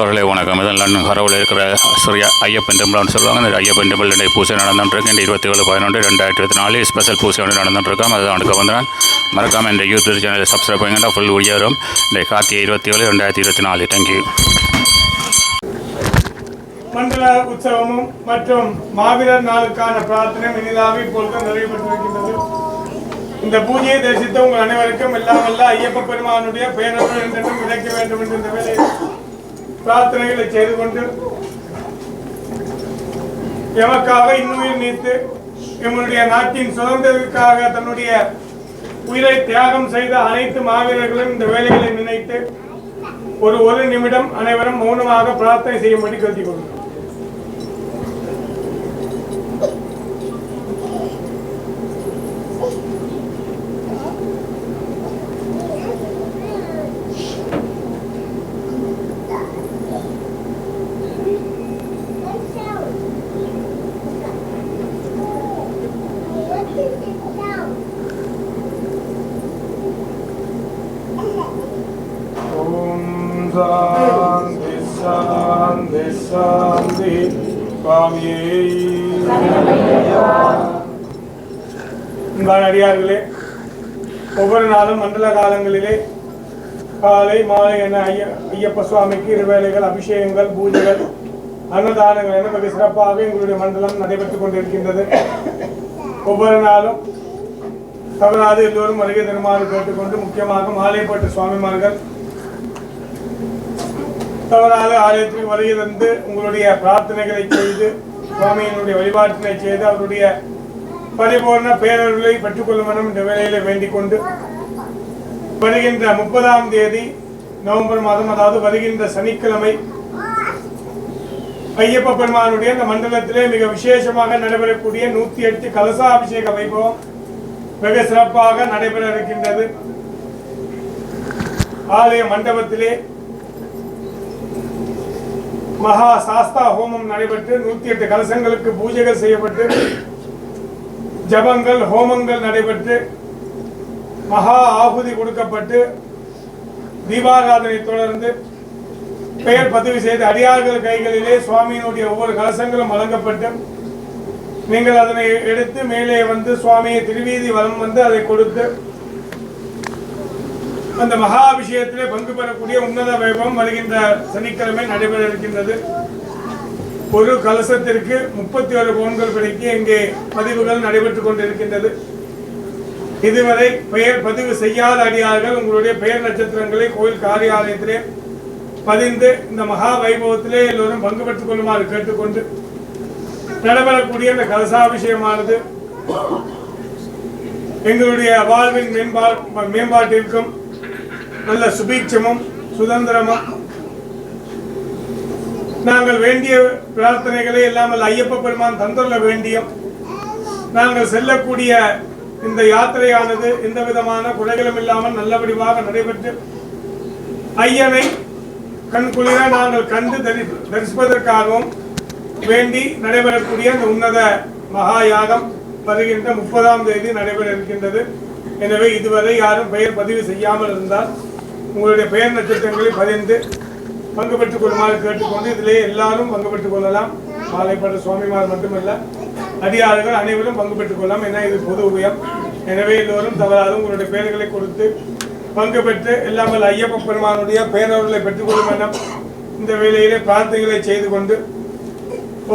அவர்களே வணக்கம். இதன் லண்டன் ஹரோவில் இருக்கிற ஸ்ரீ ஐயப்பன் டெம்பிள்னு சொல்லுவாங்க. இந்த ஐயப்பன் டெம்பிள் இன்றைய பூஜை நடந்துட்டுருக்கு. இந்த 27/11/2024 ஸ்பெஷல் பூஜை ஒன்று நடந்துட்டுருக்கோம். அதை அடுக்க வந்துடுறேன். மறக்காமல் இந்த யூடியூப் சேனலை சப்ஸ்கிரைப் பண்ணிங்கன்னா ஃபுல் வீடியோ வரும். இந்த கார்த்திகை 27/2024. தேங்க்யூ. மண்டல உற்சவமும் மற்றும் மாவீரர் நாளுக்கான பிரார்த்தனை இனிதாவி இப்பொழுது நிறைவேற்றிருக்கின்றது. இந்த பூஜையை தரிசித்த உங்கள் அனைவருக்கும் எல்லாம் வல்ல ஐயப்ப பெருமானுடைய பேரருள் என்றும் கிடைக்க வேண்டும் என்று இந்த வேலையை பிரார்த்தனைகளை செய்து கொண்டு எமக்காக இன்னுயிர் நீத்து எம்முடைய நாட்டின் சுதந்திரத்திற்காக தன்னுடைய உயிரை தியாகம் செய்த அனைத்து மாவீரர்களும் இந்த வேலைகளை நினைத்து ஒரு நிமிடம் அனைவரும் மௌனமாக பிரார்த்தனை செய்யும்படி கேட்டுக் கொள்கிறோம். அடியார்களே, ஒவ்வொரு நாளும் மண்டல காலங்களிலே காலை மாலை என ஐயப்ப சுவாமிக்கு இருவேளைகள் அபிஷேகங்கள், பூஜைகள், அன்னதானங்கள் என மிக சிறப்பாக எங்களுடைய மண்டலம் நடைபெற்றுக் கொண்டிருக்கின்றது. ஒவ்வொரு நாளும் தவறாது எல்லோரும் வருகை தருமாறு கேட்டுக்கொண்டு, முக்கியமாக மாலைப்பட்டு சுவாமிமார்கள் தவறாக ஆலயத்திற்கு வருகை தந்து உங்களுடைய பிரார்த்தனைகளை செய்து சுவாமியினுடைய வழிபாட்டினை செய்து அவருடைய பரிபூர்ண பேரர்களை பெற்றுக்கொள்ளும் எனும் இந்த வேளையிலே வேண்டிக் கொண்டு வருகின்ற 30ஆம் தேதி நவம்பர் மாதம், அதாவது வருகின்ற சனிக்கிழமை ஐயப்ப பெருமானுடைய இந்த மண்டலத்திலே மிக விசேஷமாக நடைபெறக்கூடிய 108 கலசாபிஷேக வைபவம் மிக சிறப்பாக நடைபெற இருக்கின்றது. ஆலய மண்டபத்திலே மகா சாஸ்தா ஹோமம் நடைபெற்று 108 கலசங்களுக்கு பூஜைகள் செய்யப்பட்டு ஜபங்கள், ஹோமங்கள் நடைபெற்று மகா ஆகுதி கொடுக்கப்பட்டு தீபாராதனை தொடர்ந்து பெயர் பதிவு செய்த அடியார்கள் கைகளிலே சுவாமியினுடைய ஒவ்வொரு கலசங்களும் வழங்கப்பட்டு நீங்கள் அதனை எடுத்து மேலே வந்து சுவாமியை திருவீதி வலம் வந்து அதை கொடுத்து அந்த மகா அபிஷேகத்திலே பங்கு பெறக்கூடிய உன்னத வைபவம் வருகின்ற சனிக்கிழமை நடைபெற இருக்கின்றது. ஒரு கலசத்திற்கு 31 பவுன்கள் பிடிக்க இங்கே பதிவுகள் நடைபெற்றுக் கொண்டிருக்கின்றது. இதுவரை பெயர் பதிவு செய்யாத அடியார்கள் உங்களுடைய பெயர் நட்சத்திரங்களை கோயில் காரியாலயத்திலே பதிந்து இந்த மகா வைபவத்திலே எல்லோரும் பங்கு பெற்றுக் கொள்ளுமாறு கேட்டுக்கொண்டு நடைபெறக்கூடிய இந்த கலசாபிஷேகமானது எங்களுடைய வாழ்வின் மேம்பாட்டிற்கும் நல்ல சுபீட்சமும் சுதந்திரமும் நாங்கள் வேண்டிய பிரார்த்தனைகளை இல்லாமல் ஐயப்ப பெருமான் தந்துள்ள வேண்டியும் நாங்கள் செல்லக்கூடிய இந்த யாத்திரையானது எந்த விதமான குறைகளும் இல்லாமல் நல்லபடியாக நடைபெற்று ஐயனை கண்குளிர நாங்கள் கண்டு தரிசிப்பதற்காகவும் வேண்டி நடைபெறக்கூடிய இந்த உன்னத மகா யாகம் வருகின்ற 30ஆம் தேதி நடைபெற இருக்கின்றது. எனவே இதுவரை யாரும் பெயர் பதிவு செய்யாமல் இருந்தால் உங்களுடைய பெயர் நட்சத்திரங்களை பதிந்து பங்கு பெற்றுக் கொள்ளுமாறு கேட்டுக்கொண்டு இதிலே எல்லாரும் பங்கு பெற்றுக் கொள்ளலாம். மாலைப்பட்ட சுவாமிமார் மட்டுமல்ல, அடியார்கள் அனைவரும் பங்கு பெற்றுக் கொள்ளலாம். ஏன்னா இது பொது உபயம். எனவே எல்லோரும் தவறாது உங்களுடைய பெயர்களை கொடுத்து பங்கு பெற்று எல்லாமல் ஐயப்ப பெருமானுடைய பேரவர்களை பெற்றுக்கொள்ளும் என இந்த வேளையிலே பிரார்த்தனைகளை செய்து கொண்டு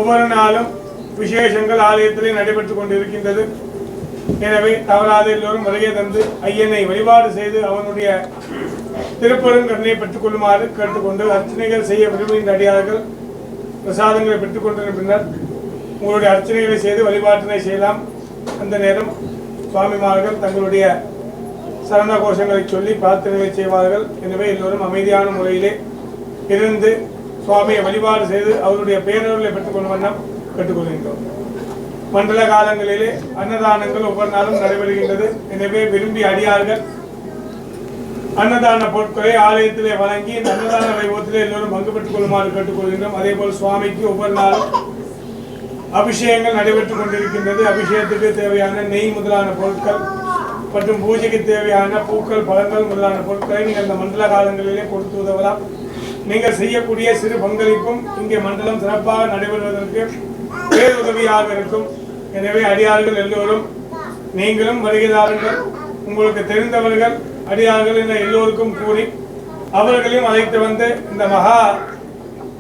ஒவ்வொரு நாளும் விசேஷங்கள் ஆலயத்திலே நடைபெற்றுக் கொண்டிருக்கின்றது. எனவே தவறாது எல்லோரும் வருகை தந்து ஐயனை வழிபாடு செய்து அவனுடைய திருப்பெருங்கருணையை பெற்றுக் கொள்ளுமாறு கேட்டுக்கொண்டு அர்ச்சனைகள் செய்ய விரும்புகின்ற அடியார்கள் பிரசாதங்களை பெற்றுக் கொண்ட பின்னர் உங்களுடைய அர்ச்சனைகளை செய்து வழிபாட்டினை செய்யலாம். அந்த நேரம் சுவாமிமார்கள் தங்களுடைய சரண கோஷங்களை சொல்லி பிரார்த்தனைகளை செய்வார்கள். எனவே எல்லோரும் அமைதியான முறையிலே இருந்து சுவாமியை வழிபாடு செய்து அவருடைய பேரர்களை பெற்றுக் கொள்ளும் வண்ணம் கேட்டுக்கொள்கின்றோம். மண்டல காலங்களிலே அன்னதானங்கள் ஒவ்வொரு நாளும் நடைபெறுகின்றது. எனவே விரும்பிய அடியார்கள் அன்னதான பொருட்களை ஆலயத்திலே வழங்கி இந்த அன்னதான வைபவத்திலே எல்லோரும் பங்கு பெற்றுக் கொள்ளுமாறு கேட்டுக்கொள்கின்றோம். அதே போல் சுவாமிக்கு ஒவ்வொரு நாளும் அபிஷேகங்கள் நடைபெற்றுக் கொண்டிருக்கின்றது. அபிஷேகத்துக்கு தேவையான நெய் முதலான பொருட்கள் மற்றும் பூஜைக்கு தேவையான பூக்கள், பழங்கள் முதலான பொருட்களை நீங்கள் இந்த மண்டல காலங்களிலே கொடுத்து உதவலாம். நீங்கள் செய்யக்கூடிய சிறு பங்களிப்பும் இங்கே மண்டலம் சிறப்பாக நடைபெறுவதற்கு பேருதவியாக இருக்கும். எனவே அடியார்கள் எல்லோரும் நீங்களும் வருகிறார்கள், உங்களுக்கு தெரிந்தவர்கள் அடியார்கள் என எல்லோருக்கும் கூறி அவர்களையும் அழைத்து வந்து இந்த மகா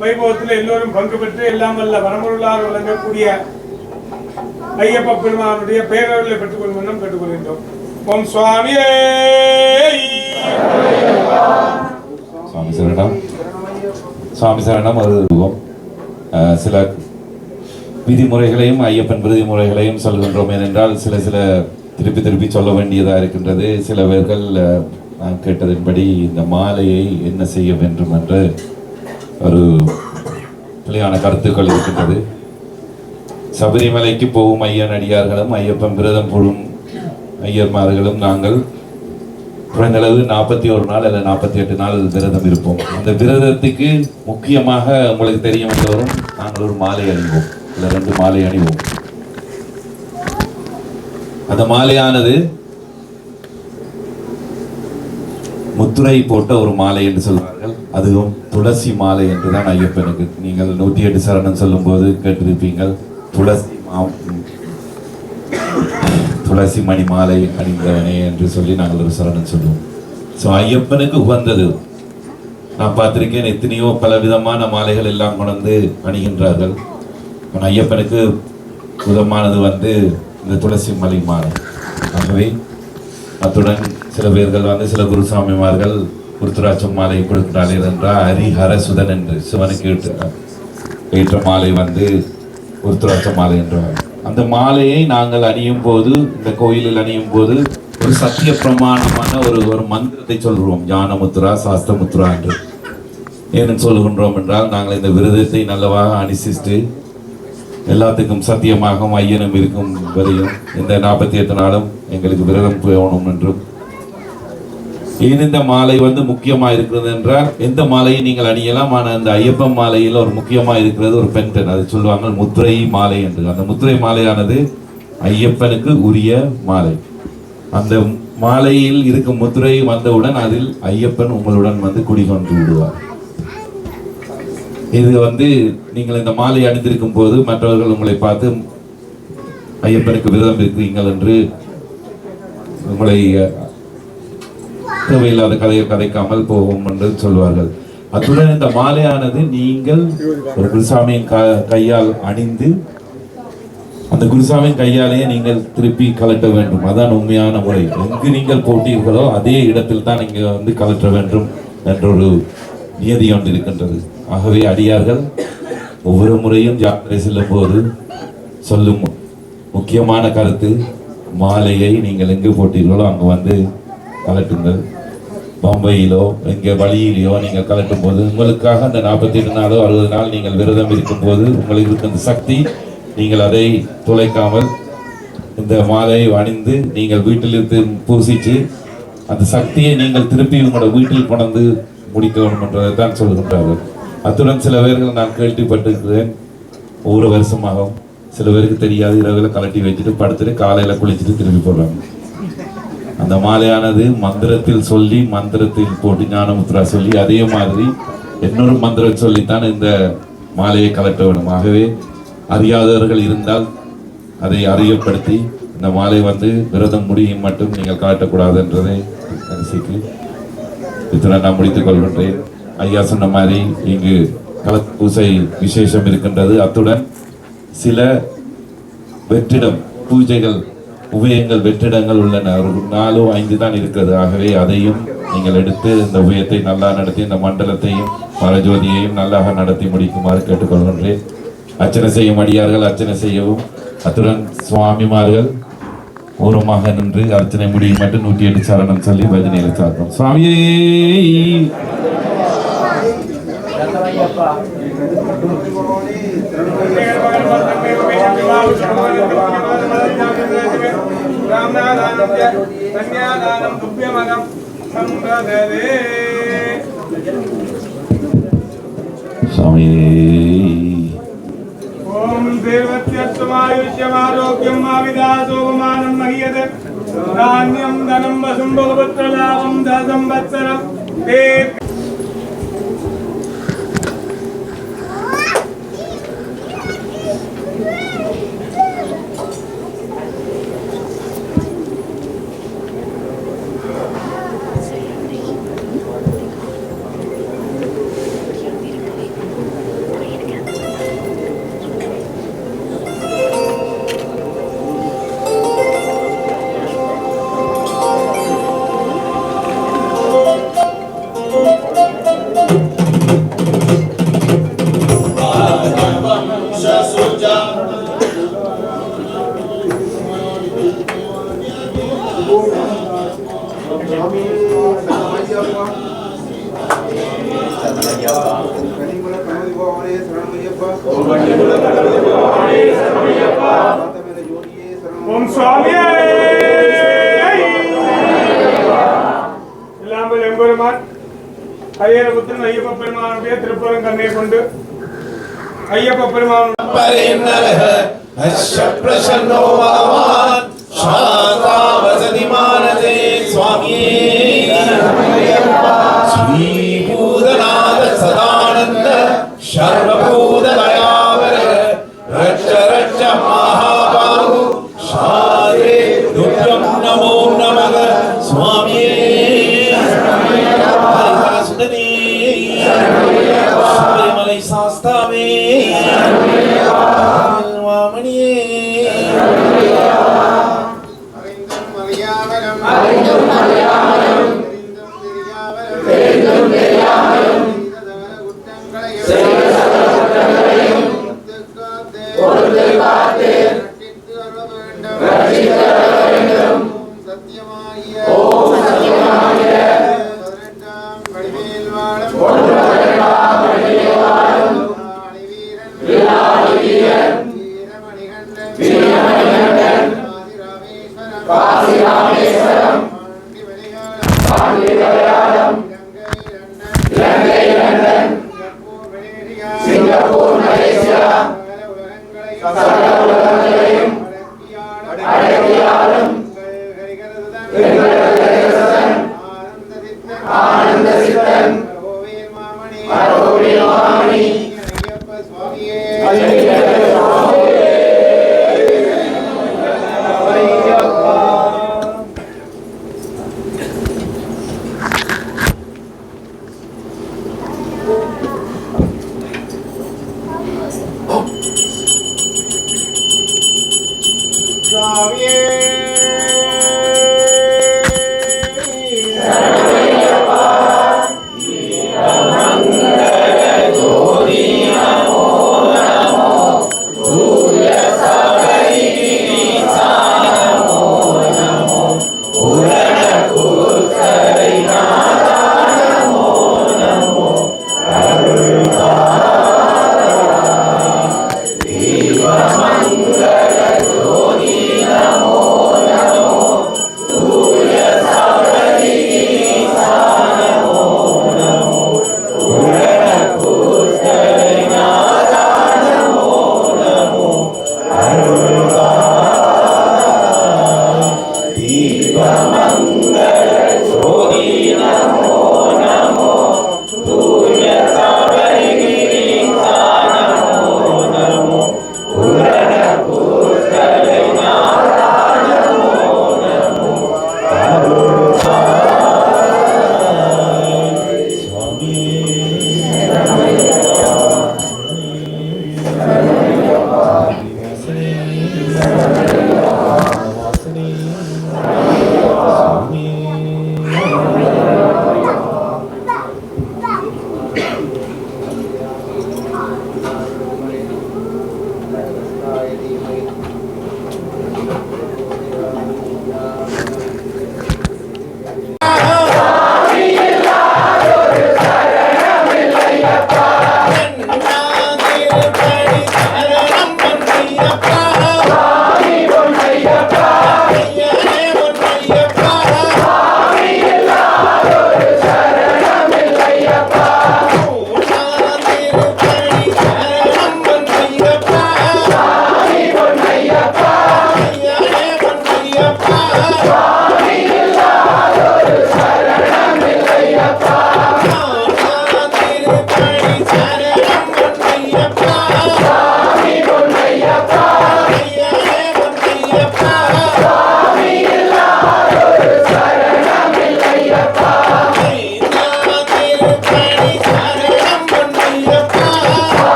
வைபவத்தில் எல்லோரும் பங்கு பெற்று எல்லாம் வல்ல வரம்பொருளாக விளங்கக்கூடிய ஐயப்ப பெருமானுடைய பேரவர்களை பெற்றுக் கொள்வோம் கேட்டுக்கொள்கின்றோம். ஓம் சுவாமியே சுவாமி சரணம். சுவாமி சரணம். அது சில விதிமுறைகளையும் ஐயப்பன் விதிமுறைகளையும் சொல்கின்றோம். ஏனென்றால் சில திருப்பி சொல்ல வேண்டியதாக இருக்கின்றது. சில பேர்கள் நான் கேட்டதின்படி இந்த மாலையை என்ன செய்ய வேண்டும் என்று ஒரு பிழையான கருத்துக்கள் இருக்கின்றது. சபரிமலைக்கு போகும் ஐயன் அடியார்களும் ஐயப்பன் விரதம் போடும் ஐயர்மார்களும் நாங்கள் குறைந்தளவு 41 நாள் அல்லது 48 நாள் விரதம் இருப்போம். அந்த விரதத்துக்கு முக்கியமாக உங்களுக்கு தெரியும் எல்லோரும் நாங்கள் ஒரு மாலை அணிவோம், இல்லை 2 மாலை அணிவோம். அந்த மாலையானது முத்துரை போட்ட ஒரு மாலை என்று சொல்வார்கள். அதுவும் துளசி மாலை என்றுதான் ஐயப்பனுக்கு. நீங்கள் 108 சரணம் சொல்லும் போது கேட்டிருப்பீங்கள், துளசி மணி மாலை அணிந்தவனே என்று சொல்லி நாங்கள் ஒரு சரணம் சொல்லுவோம். ஸோ ஐயப்பனுக்கு உகந்தது. நான் பார்த்திருக்கேன், எத்தனையோ பலவிதமான மாலைகள் எல்லாம் கொண்டு அணிகின்றார்கள். ஐயப்பனுக்கு உதமானது இந்த துளசி மலை மாலை. ஆகவே அத்துடன் சில பேர்கள் சில குருசாமிமார்கள் குருத்துராட்சம் மாலை கொடுக்கிறார்கள் என்றால் ஹரிஹரசுதன் என்று சிவனுக்கு ஏற்ற மாலை குருத்துராட்ச மாலை என்றார். அந்த மாலையை நாங்கள் அணியும் போது, இந்த கோயிலில் அணியும் போது ஒரு சத்திய பிரமாணமான ஒரு மந்திரத்தை சொல்கிறோம். ஞானமுத்ரா சாஸ்திரமுத்ரா என்று ஏன்னு சொல்லுகின்றோம் என்றால், நாங்கள் இந்த விரதத்தை நல்லவாக அனுசித்து எல்லாத்துக்கும் சத்தியமாக ஐயனும் இருக்கும் வரையும் இந்த 48 நாளும் எங்களுக்கு விரதம் போகணும் என்றும். ஏன் இந்த மாலை முக்கியமாக இருக்கிறது என்றால், எந்த மாலையை நீங்கள் அணியலாம், ஆனால் அந்த ஐயப்பன் மாலையில் ஒரு முக்கியமாக இருக்கிறது ஒரு பெண்டன். அதை சொல்லுவாங்க முத்திரை மாலை என்று. அந்த முத்திரை மாலையானது ஐயப்பனுக்கு உரிய மாலை. அந்த மாலையில் இருக்கும் முத்திரை வந்தவுடன் அதில் ஐயப்பன் உங்களுடன் குடிகொண்டு விடுவார். இது நீங்கள் இந்த மாலை அணிந்திருக்கும் போது மற்றவர்கள் உங்களை பார்த்து ஐயப்பனுக்கு விரதம் இருக்கிறீர்கள் என்று உங்களை தேவையில்லாத கதையை கதைக்காமல் போவோம் என்று சொல்வார்கள். அத்துடன் இந்த மாலையானது நீங்கள் ஒரு குருசாமியின் கையால் அணிந்து அந்த குருசாமியின் கையாலேயே நீங்கள் திருப்பி கலட்ட வேண்டும். அதான் உண்மையான முறை. எங்கு நீங்கள் போட்டீர்களோ அதே இடத்தில் தான் நீங்கள் கலட்ட வேண்டும் என்றொரு நியதி ஒன்று இருக்கின்றது. ஆகவே அடியார்கள் ஒவ்வொரு முறையும் யாத்திரை செல்லும் போது சொல்லும் முக்கியமான கருத்து, மாலையை நீங்கள் எங்கு போட்டீர்களோ அங்கு கலட்டுங்கள். பம்பையிலோ எங்கே வழியிலையோ நீங்கள் கலட்டும் போது உங்களுக்காக அந்த 48 நாளோ 60 நாள் நீங்கள் விரதம் இருக்கும் போது உங்களுக்கு இருக்க அந்த சக்தி, நீங்கள் அதை துளைக்காமல் இந்த மாலையை அணிந்து நீங்கள் வீட்டிலிருந்து பூசித்து அந்த சக்தியை நீங்கள் திருப்பி உங்களோட வீட்டில் கொண்டு முடிக்க வேண்டும் என்றதை தான் சொல்கின்றார்கள். அத்துடன் சில பேர்கள் நான் கேள்விப்பட்டிருக்கிறேன், ஒவ்வொரு வருஷமாக சில பேருக்கு தெரியாது, இரவில் கலட்டி வச்சுட்டு படுத்துட்டு காலையில் குளிச்சுட்டு திரும்பி போடுறாங்க. அந்த மாலையானது மந்திரத்தில் சொல்லி, மந்திரத்தில் போட்டு ஞானமுத்ரா சொல்லி, அதே மாதிரி இன்னொரு மந்திரம் சொல்லித்தான் இந்த மாலையை கலட்ட வேண்டும். ஆகவே அறியாதவர்கள் இருந்தால் அதை அறியப்படுத்தி இந்த மாலை விரதம் முடியும் மட்டும் நீங்கள் கலட்டக்கூடாது என்றதை நினைச்சு இத்துடன் நான் முடித்துக் கொள்கின்றேன். ஐயா சொன்ன மாதிரி இங்கு கலப்பு பூசை விசேஷம் இருக்கின்றது. அத்துடன் சில வெற்றிடம் பூஜைகள் உபயங்கள் வெற்றிடங்கள் உள்ளன. ஒரு 4 or 5 தான் இருக்கிறது. ஆகவே அதையும் நீங்கள் எடுத்து இந்த உபயத்தை நல்லா நடத்தி இந்த மண்டலத்தையும் மரஜோதியையும் நல்லாக நடத்தி முடிக்குமாறு கேட்டுக்கொள்கின்றேன். அர்ச்சனை செய்யும் அடியார்கள் அர்ச்சனை செய்யவும், அத்துடன் சுவாமிமார்கள் ஓரமாக நின்று அர்ச்சனை முடியும் மட்டும் 108 சரணம் சொல்லி பஜனையில் சார்ந்தோம். சுவாமியே ஓம் தேவத்யஸ்மாயுஷ்யமாரோக்கியம் ஆவிதாசோபமானம் மகியதே தானியம் தனம் வசும் பகவத்ரலாபம் தசம்பத்சரம் தே பகவானே சரணமையப்பா ஓம் சுவாமியே இல்லாமல் எம்பெருமான் ஐயரபுத்திரன் ஐயப்ப பெருமானுடைய திருப்பரங்கண்ணை கொண்டு ஐயப்ப பெருமான் प्रसन्नो भगवान् शान्ता वसति मानसे स्वामिये श्री भूतनाथ सदानंद सर्वभूत दयावर रक्ष रक्ष महाबाहु शारे दुर्गम नमो नमः स्वामिये हरिहरसुतने शबरिमलै शास्तावे Oh.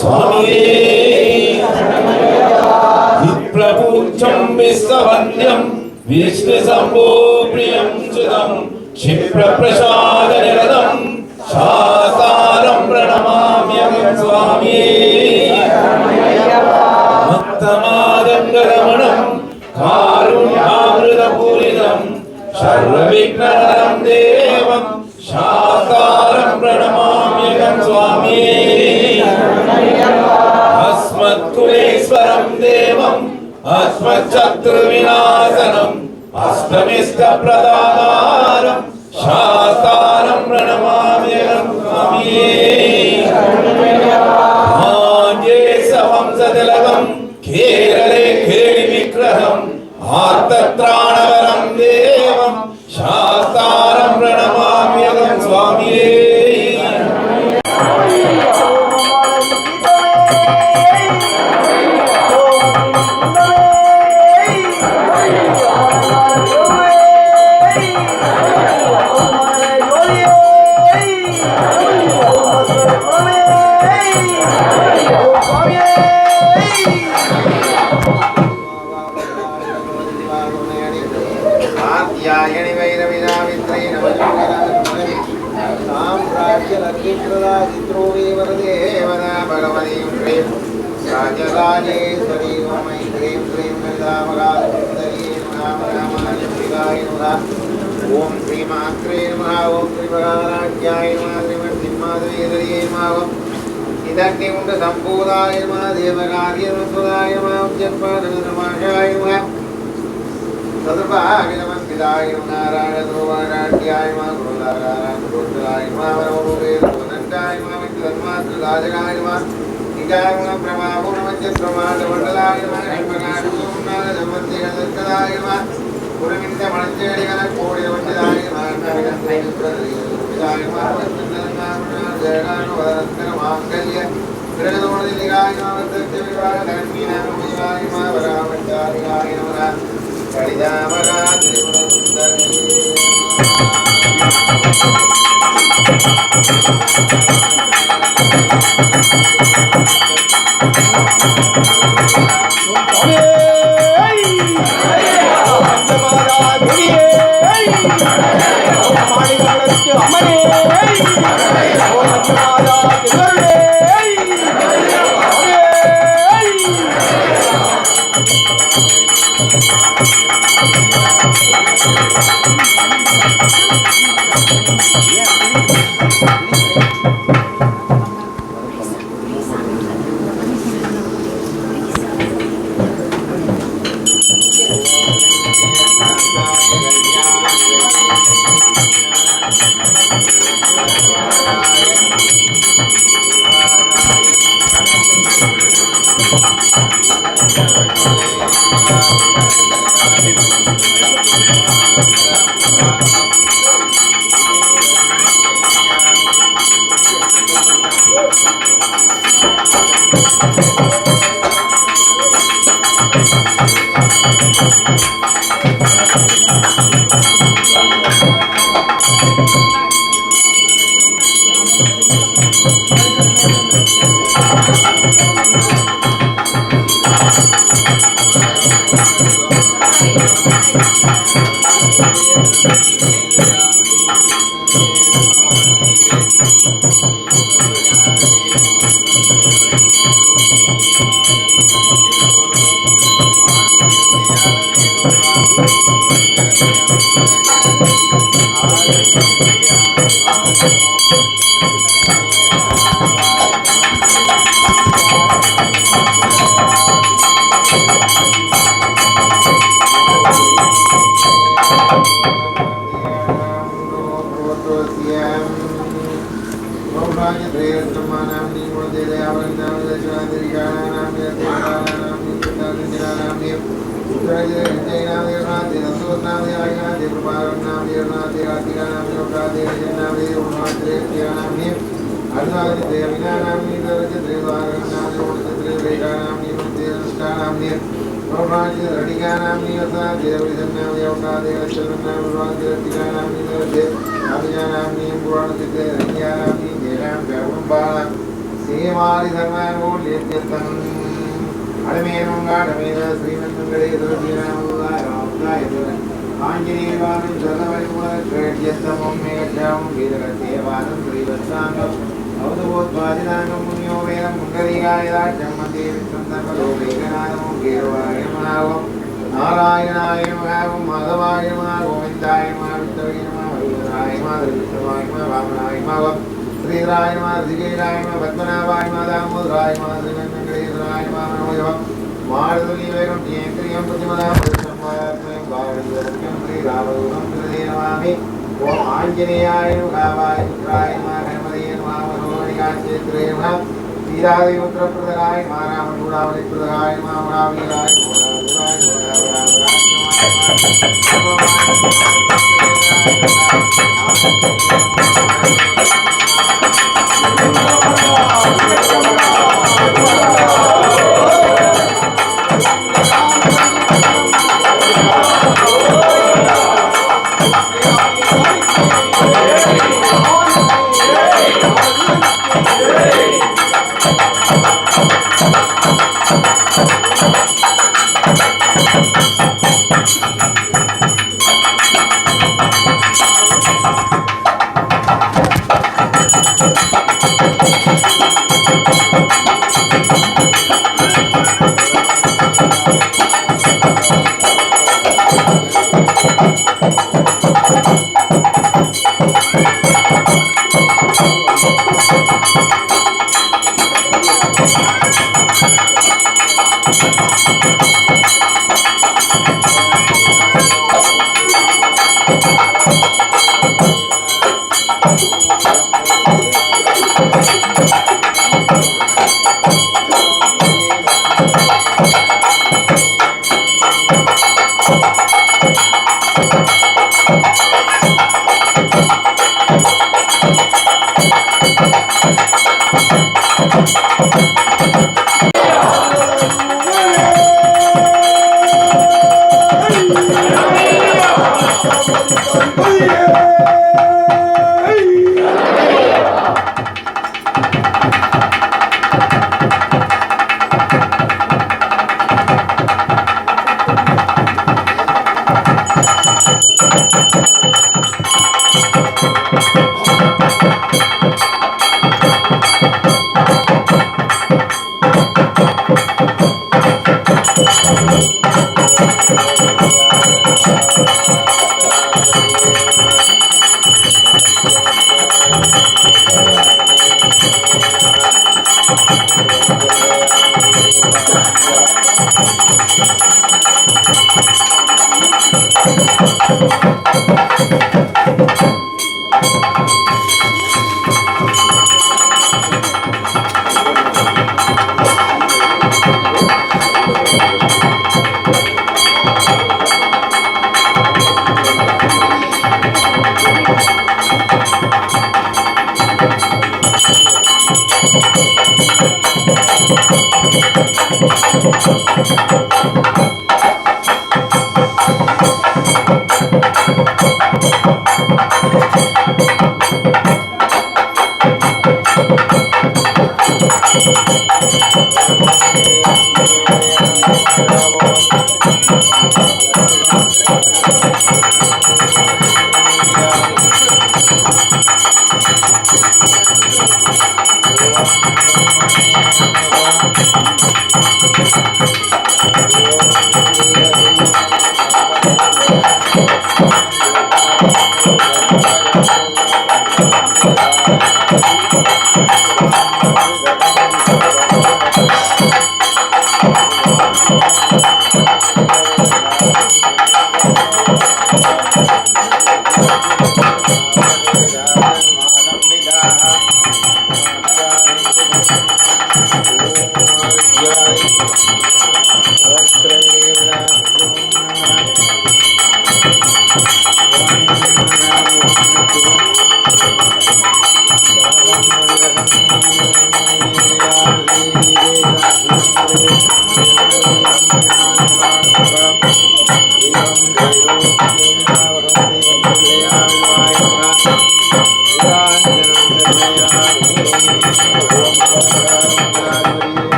स्वामिये विप्रपूज्यं विश्ववन्द्यं विष्णुशम्भो प्रियं सुतं क्षिप्रप्रसादनिरतं शास्तारं प्रणमाम्यहं स्वामिये मत्तमादङ्गरमणं कारुण्यामृतपूरितं सर्वविघ्नहरं देवं शास्तारं प्रणमाम्यहं स्वामिये अस्मत्कुलेश्वरं देवम् अस्मच्शत्रुविनाशनम् अष्टमिष्टप्रदातारं शास्तारं प्रणमाम्यहं स्वामिये वंशतिलकं केरले केलिविग्रहम् आर्तत्राणवरं देवं शास्तारं प्रणमाम्यहं स्वामिये ओम श्री मात्रे नमः ओम श्री भगवानाज्ञाय नमः श्रीमद्सिंहाद्वैतये नमः इदग्निकुण्ड सम्पूर्णाय नमः देवकार्यवत्सदाय नमः उज्जत्पादनमाशाय नमः सदृभागिनमस्थिताय नमः नारायणध्रुवाराढ्याय नमः गुरुदारायणाय नमः वरवोवेदवदण्डाय नमः विद्वन्मातृदाजकाय नमः निजाय नमः प्रभावोनमज्जप्रमादमण्डलाय नमः षण्मकाण्डोन्नादमन्दिरदत्तदाय नमः गुरुविन्द मणञ्जेडिगण कोडिवण्डिदाय नमः नविनन्द्रविदाय नमः वरदत्तनमाङ्गल्य गृहदोणदिलिगाय नमः वरदत्तविवाहधर्मीणां विवाय नमः वरामण्डालिगाय नमः कलिदामगा त्रिपुरसुन्दरी சேவாரி சர்வானோல் ஏற்றத்தன் அடமேனோங்காடமேத ஸ்ரீமந்தங்களே துரசீனாமுதாராமுதாயதுரன் ஆஞ்சநேயவானம் சதவரிமுதல் கேட்யத்தமும் மேகச்சாமும் வீரகத்தேவானம் ஸ்ரீவத்சாங்கம் அவதுபோத்வாதிதாங்கம் முன்யோ வேதம் முண்டரீகாயதாட்சம் மந்தே விஸ்வந்தர்வலோகேகநாதமும் கேரவாயமாவும் நாராயணாய மகாவும் மாதவாய மா கோவிந்தாய மா விஷ்ணவே நம ஹரிவராய மா திருவிஷ்ணவாய மா வாமனாய மாவம் ஸ்ரீராய மா ரிஷிகேராய மா பத்மநாபாய மா தாமோதராய மா ஸ்ரீவெங்கடேஸ்வராய மா மனோஜவம் மாருதலி வேகம் ஜெயந்திரியம் பிரதிமதாம் பிரதிசம்பாத்மயம் பாரதியம் ஸ்ரீராமதூதம் பிரதே நமாமி ஓம் ஆஞ்சநேயாய மகாவாய புத்ராய மா கணபதே நம மனோமணிகாட்சேத்ரே நம வீராதி உத்திரப்பிரதராய மா ராமசூடாவளி பிரதராய மா மகாவீராய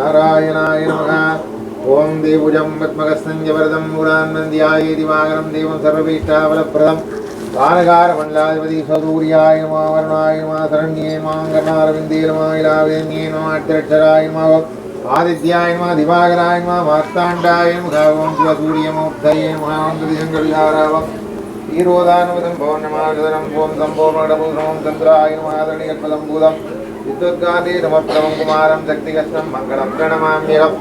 नारायणाय नमः ओम देवुजं पद्मकस्तंजवरदं मुरान्वन्द्याये दिवाकरं देवं सर्वभीष्टाफलप्रदं वानकारमण्डलाधिपति सौदूर्याय नमः वरुणाय नमः शरण्ये नमः कर्णारविन्दे नमः इलावेन्ये नमः अष्टक्षराय नमः आदित्याय नमः दिवाकराय नमः मार्ताण्डाय नमः ओम शिवसूर्यमूर्तये नमः ओम तदिशङ्करिहारावम् ईरोदानवदं पौर्णमागधरं ओम सम्पूर्णगणपूर्णं चन्द्राय नमः आदरणीयकल्पलम्बूदं विद्युद्गाते समप्रभं कुमारं शक्तिकष्टं मङ्गलं प्रणमाम्यहम्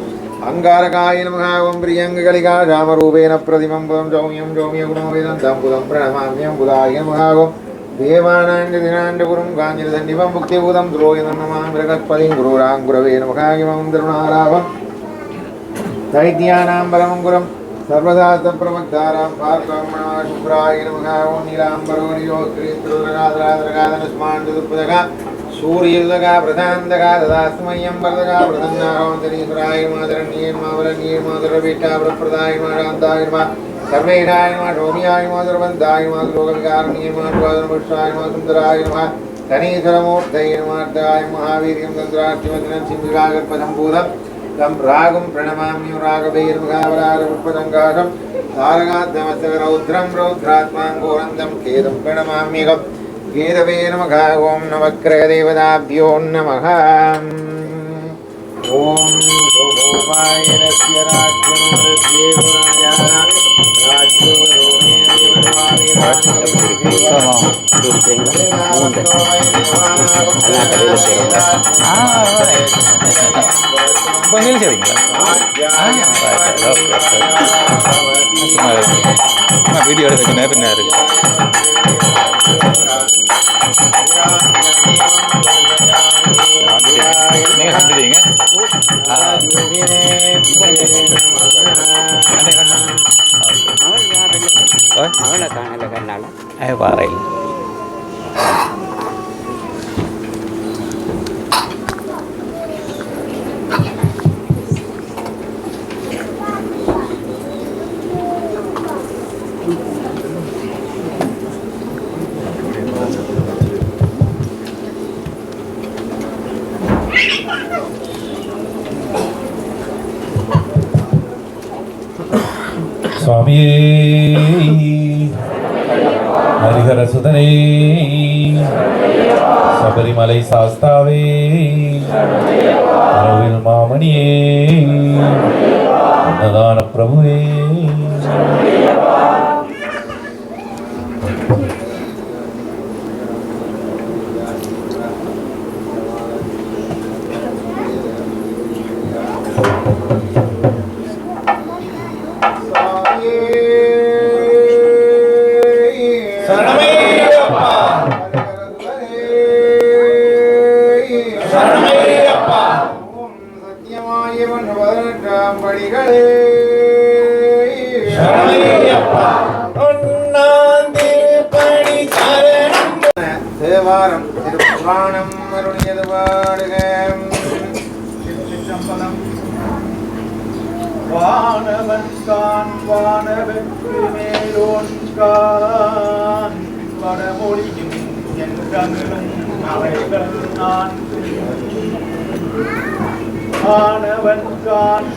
अंगारकाय नमः ओम प्रियंगकलिका रामरूपेण प्रतिमं पुदं सौम्यं सौम्यगुणो वेदन्तं पुदं प्रणमाम्यं बुधाय नमः ओम देवानाण्डदिनाण्डपुरं काञ्चनदण्डिवं मुक्तिभूतं द्रोयनं नमामि बृहस्पतिं गुरुरां गुरवे नमः इमं तरुणारावं दैत्यानां बलमङ्कुरं सर्वदास्तप्रवक्तारां पार्थब्रह्मणा शुभ्राय नमः ओम नीलाम्बरो नियोस्त्रीत्रुरगादरादरगादनस्माण्डुदुःपदगा सूर्योदगा प्रधानदगा ददास्मयं वरदगा प्रसन्नारोन्तरीश्वराय मातरण्ये मावरण्ये मातरवीटा प्रप्रदाय माशान्ताय नमः सर्वेशाय नमः शोभियाय नमः सर्वन्ताय नमः लोकविकारण्ये माधवादनपुष्टाय नमः सुन्दराय नमः धनीश्वरमूर्तये नमः अर्धगाय महावीर्यं तन्त्रार्थिमतिनं सिंहिकागर्भसम्भूतं तं रागं प्रणमाम्यो राघवेर्मुखावरागपुष्पसङ्काशं तारकाद्यमस्तकरौद्रं रौद्रात्मां घोरन्तं खेदं प्रणमाम्यहम् केदवे नमः ओम नवग्रहदेवताभ्यो नमः ओम सोमोपायनस्य राज्यमोदस्येवराजाः राज्यो रोमे வீடியோ எடுக்க நேரம் இருக்கு நீங்கள் செஞ்சுருவீங்க அவனை காணல கண்ணால பாறையில் சுவாமியே ஹரிஹர சுதனே சபரிமலை சாஸ்தாவே அரவில் மாமணியே அன்னதான பிரபுவே தேவாரம் திருப்புராணம் அருளியது பாடுக வானவன் தான் வானவற்கு மேலோன் கான் வடமொழியும் என் தமிழும் அவைகள் நான் ஆனவன் கான்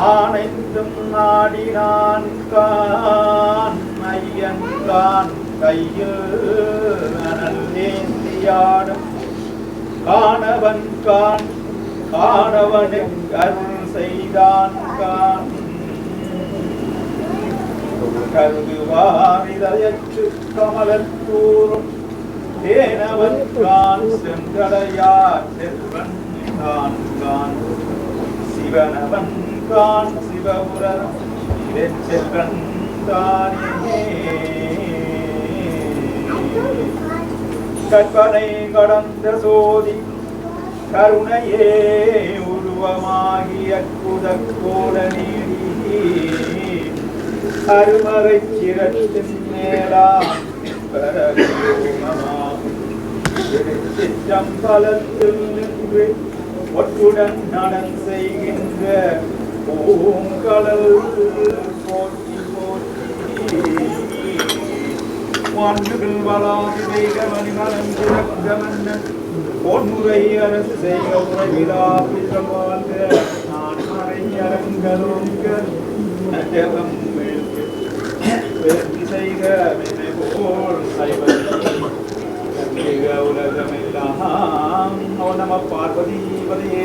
ஆனைந்தும் நாடினான் கான் ஐயன் கான் கையில் அனல்லேந்தியாடும் காணவன் கான் காணவனுக்கு அருள் செய்தான் கான் கருவாரிதயற்று கமலத்தூரும் தேனவன் கான் சென்றடையார் செல்வன் கான் கான் சிவனவன் கான் சிவபுரம் செல்வன் தானே கற்பனை கடந்த சோதி கருணையே உருவமாகி அற்புத கோல நீடி அருமறை சிரத்தின் மேலாம் சிற்றம்பலத்தில் நின்று ஒற்றுடன் நடன் செய்கின்ற பூங்கடல் போற்றி போற்றி வாண்டுகள் வளாது வேகமணி மலர்ந்து ரக்தமன்ன போன்முறை அரசு செய்க உறவிலா பிதம் வாழ்க நான் மறை அரங்கலோங்க நகரம் வேள்வி செய்க வினை போல் சைவ உலகமெல்லாம் ஓ நம பார்வதி பதையே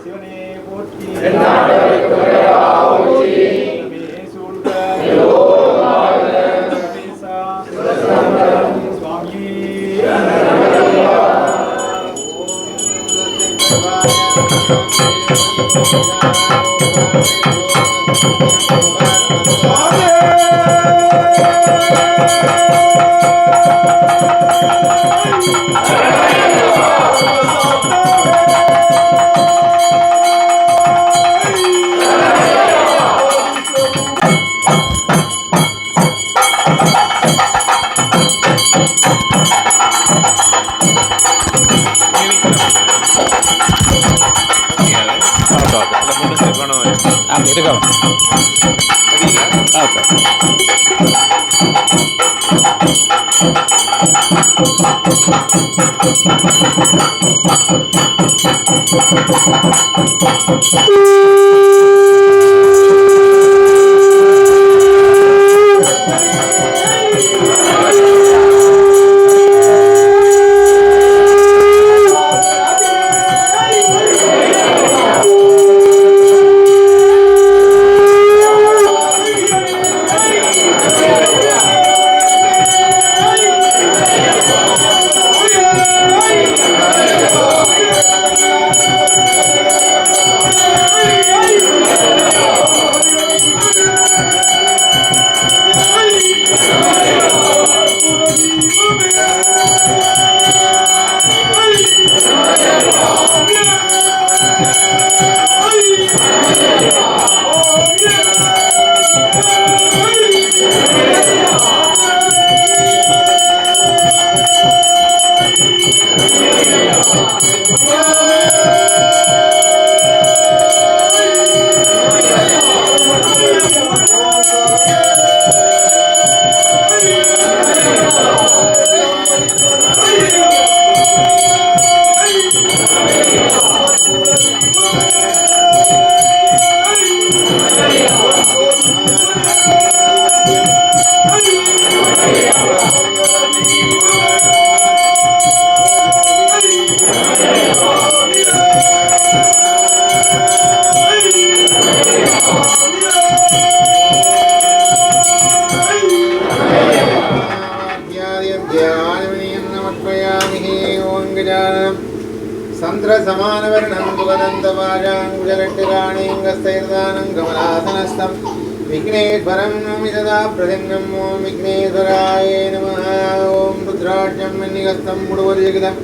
சிவனே போற்றி कमलासनस्थं विघ्नेश्वरं नमि सदा प्रसन्नं ॐ विघ्नेश्वराय नमः ॐ रुद्राक्षं मन्निगस्तं मुडुवलिखितं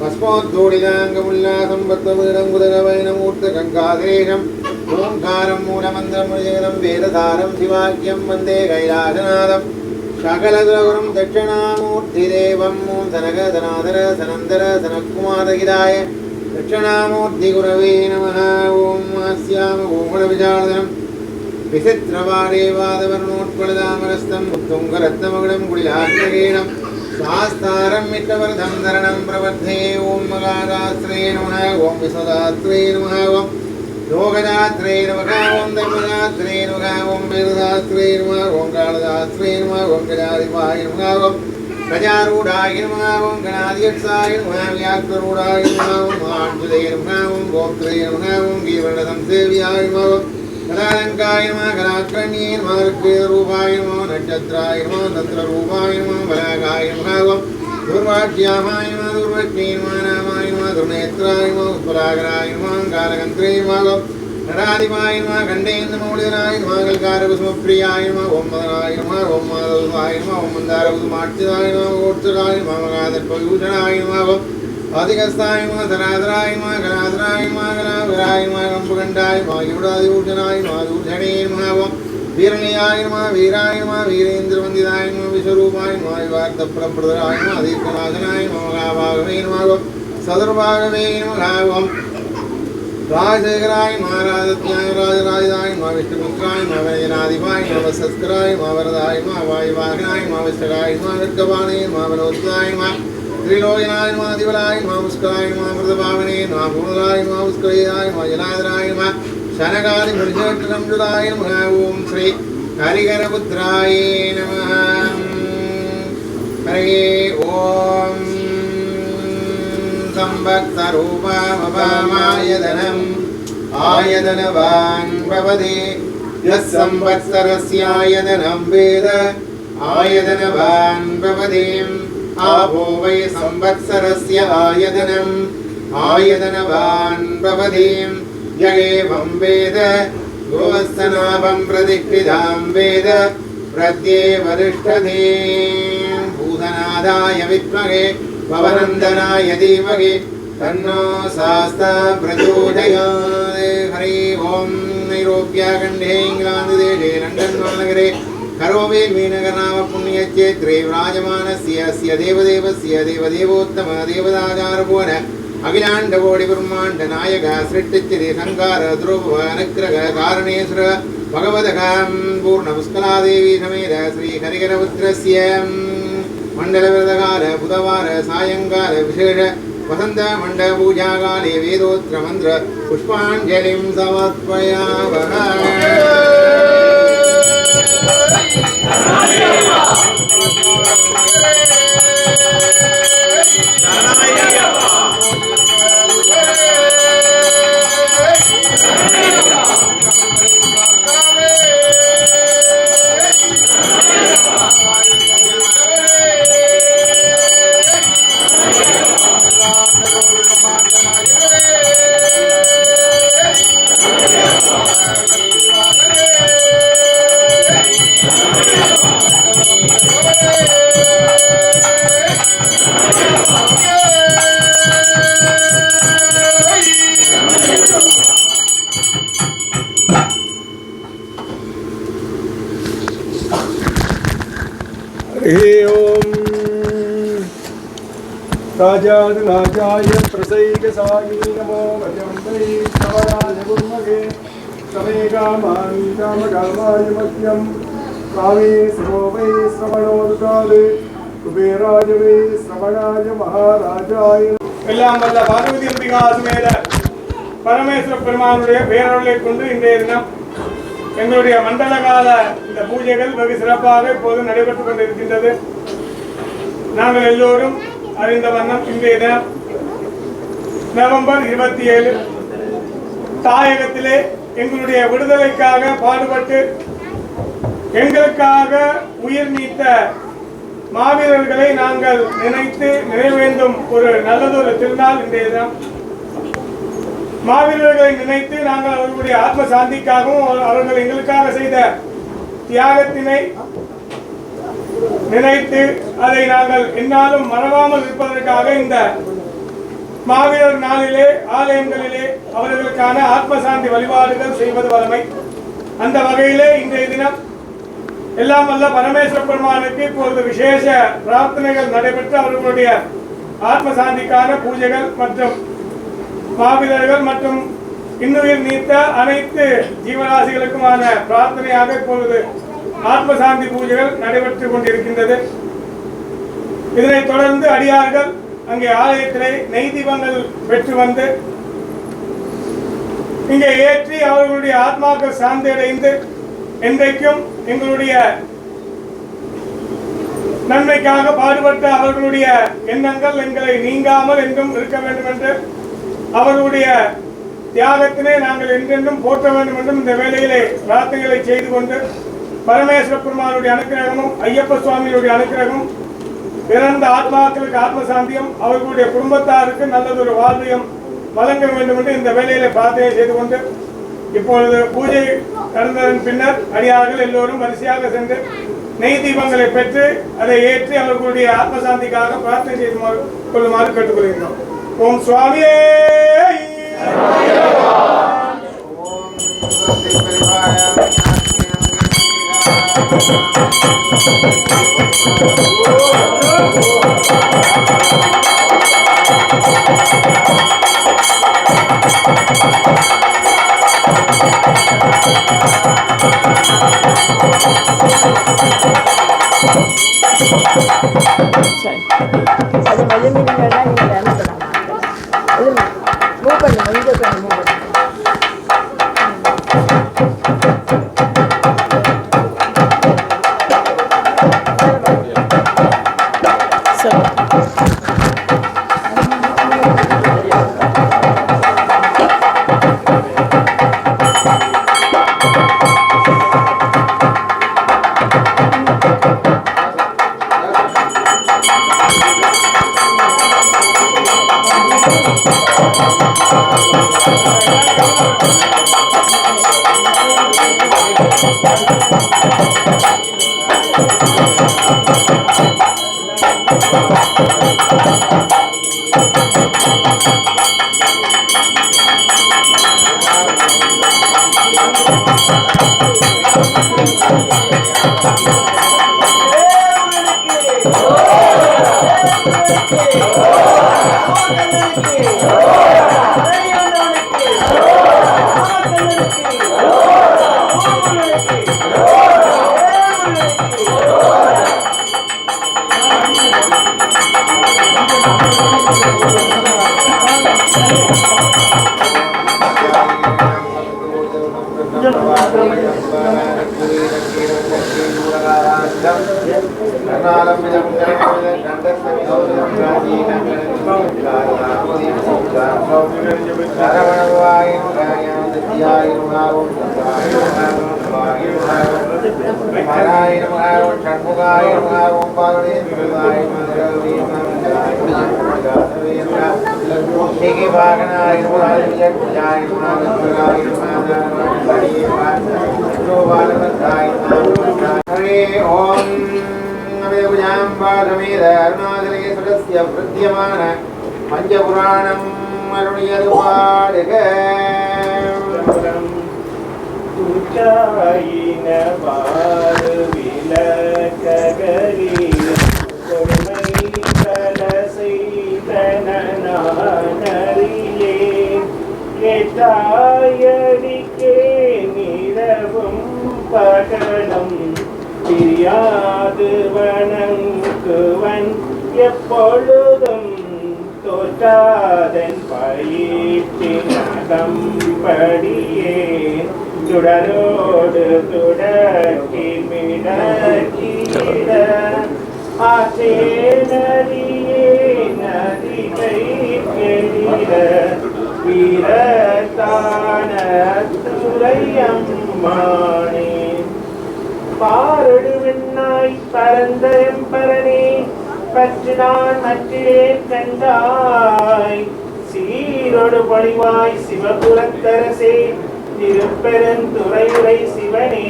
भस्मोद्धूडिताङ्गमुल्लासं बद्धमुदगवैनमूर्तकङ्काधीशम् ओङ्कारं मूलमन्त्रं मुनिजगदं वेदधारं शिवाख्यं वन्दे कैलासनाथं सकलगुरुं दक्षिणामूर्तिदेवं ॐ सनकधनाधर सनन्दर सनत्कुमारहिताय दक्षिणामूर्तिगुरवे नमः ॐ अस्याम गोमणविजार्दनं विचित्रवारे वादवर्णोत्पलदामरस्तं उत्तुङ्गरत्नमगुणं गुडिलाग्रगीणं शास्तारं मित्रवर्धं धरणं प्रवर्धे ॐ मगादास्त्रे नमः ॐ विश्वदास्त्रे नमः ॐ लोकदास्त्रे नमः ॐ धर्मदास्त्रे नमः ॐ वेददास्त्रे नमः ॐ कालदास्त्रे नमः ॐ गजाधिपाय नमः ॐ गजारूढाय नमः ॐ गणाध्यक्षाय नमः व्याघ्ररूढाय नमः ॐ महाञ्जुदये नमः ॐ गोत्रे नमः ॐ गीवर्णसंसेव्याय नमः ॐ कलालङ्काय नमः कलाकर्ण्ये नमः ऋग्वेदरूपाय नमः नक्षत्राय नमः नत्ररूपाय नमः बलाकाय नमः ॐ दुर्वाक्यामाय नमः दुर्वक्ष्ये नमः नामाय नमः दुर्नेत्राय नमः उत्पलाकराय नमः कालकन्त्रे नमः नराधिपाय नमः खण्डेन्द्रमौलिधराय नमः कल्कारकुसुमप्रियाय नमः ॐ मदनाय नमः ॐ माधवाय नमः ॐ मन्दारकुसुमार्चिताय नमः ऊर्जराय नमः मगाधर्पविभूषणाय नमः अधिकस्थाय नमः धराधराय नमः कलाधराय नमः कलाधराय नमः कम्पकण्ठाय नमः युडादिभूषणाय नमः दूषणे नमः वीरनियाय नमः वीराय नमः वीरेन्द्रवन्दिताय नमः विश्वरूपाय नमः विवार्तफलप्रदाय नमः दीर्घनाशनाय नमः महाभागवे नमः सदुर्भागवे नमः राजशेखराय महाराजत्याय राजराजाय नमः विष्णुपुत्राय नमः वैजनाधिपाय नमः वत्सस्कराय नमः वरदाय नमः वायुवाहनाय नमः विष्टकाय नमः गड्गपाणे नमः वनोत्ताय नमः त्रिलोचनाय नमः दिवलाय नमः मुस्काय नमः मृतभावने नमः पूर्णाय नमः मुस्कयाय नमः जलाधराय नमः शनकादि मृजटकंजुलाय नमः ओम श्री हरिहरपुत्राय नमः हरे ओम संवत्सरूपमपामायतनम् आयतनवान् भवति यः संवत्सरस्यायतनं वेद आयतनवान् भवति आपो वै संवत्सरस्य आयतनम् आयतनवान् भवति य एवं वेद गोवत्सनाभं प्रतिष्ठितां वेद प्रत्येवतिष्ठति भूतनादाय विद्महे भवनन्दनाय धीमहि तन्नो शास्ता प्रचोदयात् हरि ओम नैरोप्यखण्डे इंग्लैण्डदेशे लण्डन् महानगरे करोवेल्मीनगरनाम पुण्यक्षेत्रे विराजमानस्य अस्य देवदेवस्य देवदेवोत्तम देवदाचारभुवन अखिलाण्डकोटिब्रह्माण्ड नायक सृष्टिस्थिति संहार ध्रुव अनुग्रह कारणेश्वर भगवतः पूर्णपुष्कलादेवी समेत श्री हरिहरपुत्रस्य मंडलव्रतकाल बुधवार सायंकाल विशेष वसंत मंडल पूजा काले वेदोत्र मंत्र पुष्पांजलिं समर्पयामः। राजाय प्रसैकसायी नमो भजन्ते श्रवणाय गुर्मगे समेकामान् कामकामाय मह्यं कामे शिवो वै श्रवणोदुकाले कुबेराय वै श्रवणाय महाराजाय எல்லாம் வல்ல பார்வதி அம்பிகா சமேத பரமேஸ்வர பெருமானுடைய பேரருளை கொண்டு இன்றைய தினம் எங்களுடைய மண்டல கால இந்த பூஜைகள் வெகு சிறப்பாக இப்போது நடைபெற்றுக் கொண்டிருக்கின்றது. நாங்கள் எல்லோரும் அறிந்த வண்ணம் இன்றைய தினம் நவம்பர் 27 தாயகத்திலே எங்களுடைய விடுதலைக்காக பாடுபட்டு எங்களுக்காக உயிர் நீத்த மாவீரர்களை நாங்கள் நினைத்து நிறைவேந்தும் ஒரு நல்லதொரு திருநாள் இன்றைய தினம். மாவீரர்களை நினைத்து நாங்கள் அவர்களுடைய ஆத்ம சாந்திக்காகவும் அவர்கள் எங்களுக்காக செய்த தியாகத்தினை நினைத்து அதை நாங்கள் என்னாலும் மறவாமல் இருப்பதற்காக இந்த மாவீரர் நாளிலே ஆலயங்களிலே அவர்களுக்கான ஆத்ம சாந்தி வழிபாடுகள் செய்வது வழமை. அந்த வகையிலே இன்றைய தினம் எல்லாம் வல்ல பரமேஸ்வர பெருமானுக்கு இப்பொழுது விசேஷ பிரார்த்தனைகள் நடைபெற்று அவர்களுடைய ஆத்ம சாந்திக்கான பூஜைகள் மற்றும் மாவீரர்கள் மற்றும் இன்னுயிர் நீத்த அனைத்து ஜீவராசிகளுக்குமான பிரார்த்தனையாக இப்பொழுது ஆத்ம சாந்தி பூஜைகள் நடைபெற்றுக் கொண்டிருக்கின்றது. இதனைத் தொடர்ந்து அடியார்கள் அங்கே ஆலயத்திலே நெய் தீபங்கள் பெற்று வந்து இங்கே ஏற்றி அவர்களுடைய ஆத்மாக்கள் சாந்தி அடைந்து என்றைக்கும் எங்களுடைய நன்மைக்காக பாடுபட்ட அவர்களுடைய எண்ணங்கள் எங்களை நீங்காமல் என்றும் இருக்க வேண்டும் என்று அவர்களுடைய தியாகத்தினை நாங்கள் என்றென்றும் போற்ற வேண்டும் என்றும் இந்த வேளையிலே பிரார்த்தனைகளை செய்து கொண்டு பரமேஸ்வர பெருமானுடைய அனுக்கிரகமும் ஐயப்ப சுவாமியுடைய அனுக்கிரகமும் இறந்த ஆத்மாக்களுக்கு ஆத்ம சாந்தியம் அவர்களுடைய குடும்பத்தாருக்கு நல்லதொரு வாழ்வையும் வழங்க வேண்டும் என்று இந்த வேளையிலே பிரார்த்தனை செய்து கொண்டு இப்பொழுது பூஜை நடந்ததன் பின்னர் அடியார்கள் எல்லோரும் வரிசையாக சென்று நெய் தீபங்களை பெற்று அதை ஏற்றி அவர்களுடைய ஆத்ம சாந்திக்காக பிரார்த்தனை செய்து கொள்ளுமாறு கேட்டுக்கொள்கின்றோம். ஓம் சுவாமியே அது மையம் பஞ்சபுராணம் அருணியது பாடுக. உச்சாயின பாடு விலகரி கொடுமை பல செய்தனறியே கேட்டாயடிக்கே நிலவும் பகலும் பிரியாது வணங்குவன் எப்பொழுதும் தோற்றாதன் பயிற்றினகம்படியே சுடரோடு துடக்கி மிடக்கிட ஆற்றேனறியே நதிகை கெடிட வீரத்தான துறையம்மானே பாரடு விண்ணாய் பரந்த எம்பரனே பற்று நான் மற்றிலே கண்டாய் சீரொடு பொழிவாய் சிவபுரத்தரசே திருப்பெருந்துறையுரை சிவனே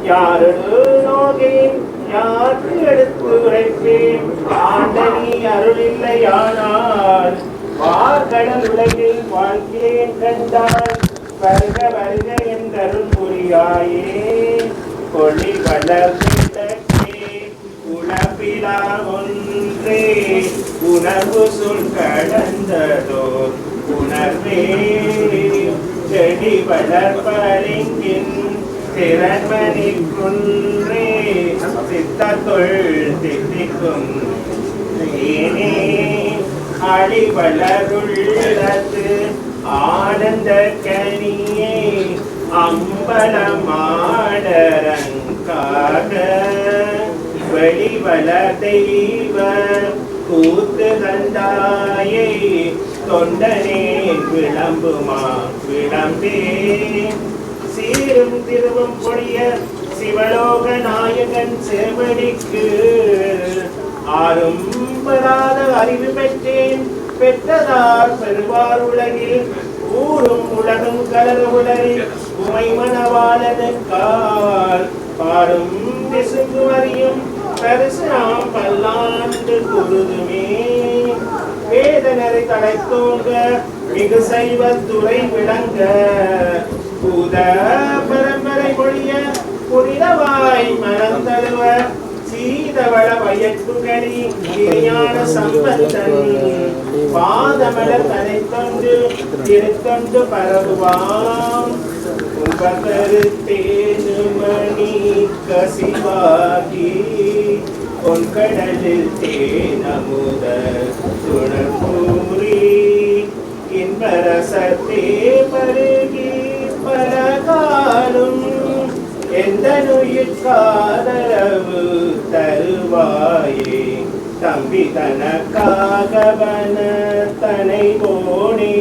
யாரொடு நோகேன் யாருக்கு எடுத்து உரைப்பேன் ஆண்டனி அருளில்லையானால் வார்கடல் உலகில் வாழ்கிறேன் கண்டாய் வருக வருக என்றருள் புரியாயே கொள்ளி வளர்ந்தே உணப்பிலா ஒன்றே உணர்வு சொல் கடந்ததோ உணர்வே செடி வளர்ப்பறிங்கின் திறன்மணி குன்றே சித்தத்தொள் தித்திக்கும் ஏனே அடி வளருள்ளது ஆனந்த கனியே அம்பலமாடரங்காக வெளிவள தெய்வ கூத்து தந்தாயை தொண்டனே விளம்புமா விளம்பே சீரும் திருவும் பொழிய சிவலோக நாயகன் சேவடிக்கு ஆறும் பெறாத அறிவு பெற்றேன் பெற்றதார் பெறுவார் உலகில் ஊரும் உலகம் கலர் உலரி உமை மணவாளனுக்கால் பாடும் திசுங்கு வரியும் பரிசுராம் பல்லாண்டு குருதுமே வேதனரை தலைத்தோங்க மிகு சைவத்துறை விளங்க பூத பரம்பரை மொழிய புனிதவாய் மறந்தழுவ சீதவள வயக்குகரி கிரியான சம்பந்தன் பாதமல தனை தொண்டு திருத்தொண்டு பரவுவாம் உபகருத்தேனுமணி கசிவாகி பொன்கடலில் தேனமுத துணர்பூரி இன்பரசத்தே பருகி பலகாலும் எந்த நுயிர்காதரவு தருவாயே தம்பி தனக்காகவன தனை போனே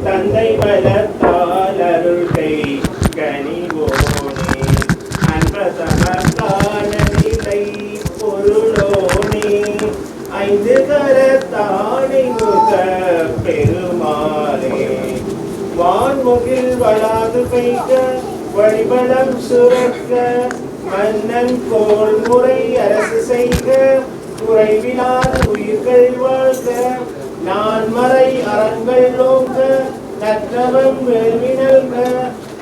தந்தை வளர்த்தால் அருள்கை கனிவோனே அன்பதமக்கான நிலை பொருளோனே ஐந்து கரத்தானை பெருமாளே வான்முகில் வளாது பெய்க வழிபலம் சுரக்க மன்னன் கோள் முறை அரசு செய்க குறைவிலாது உயிர்கள் வாழ்க நான்மறை அறங்கள் நோக்க நற்றவம் வேள்வினல்க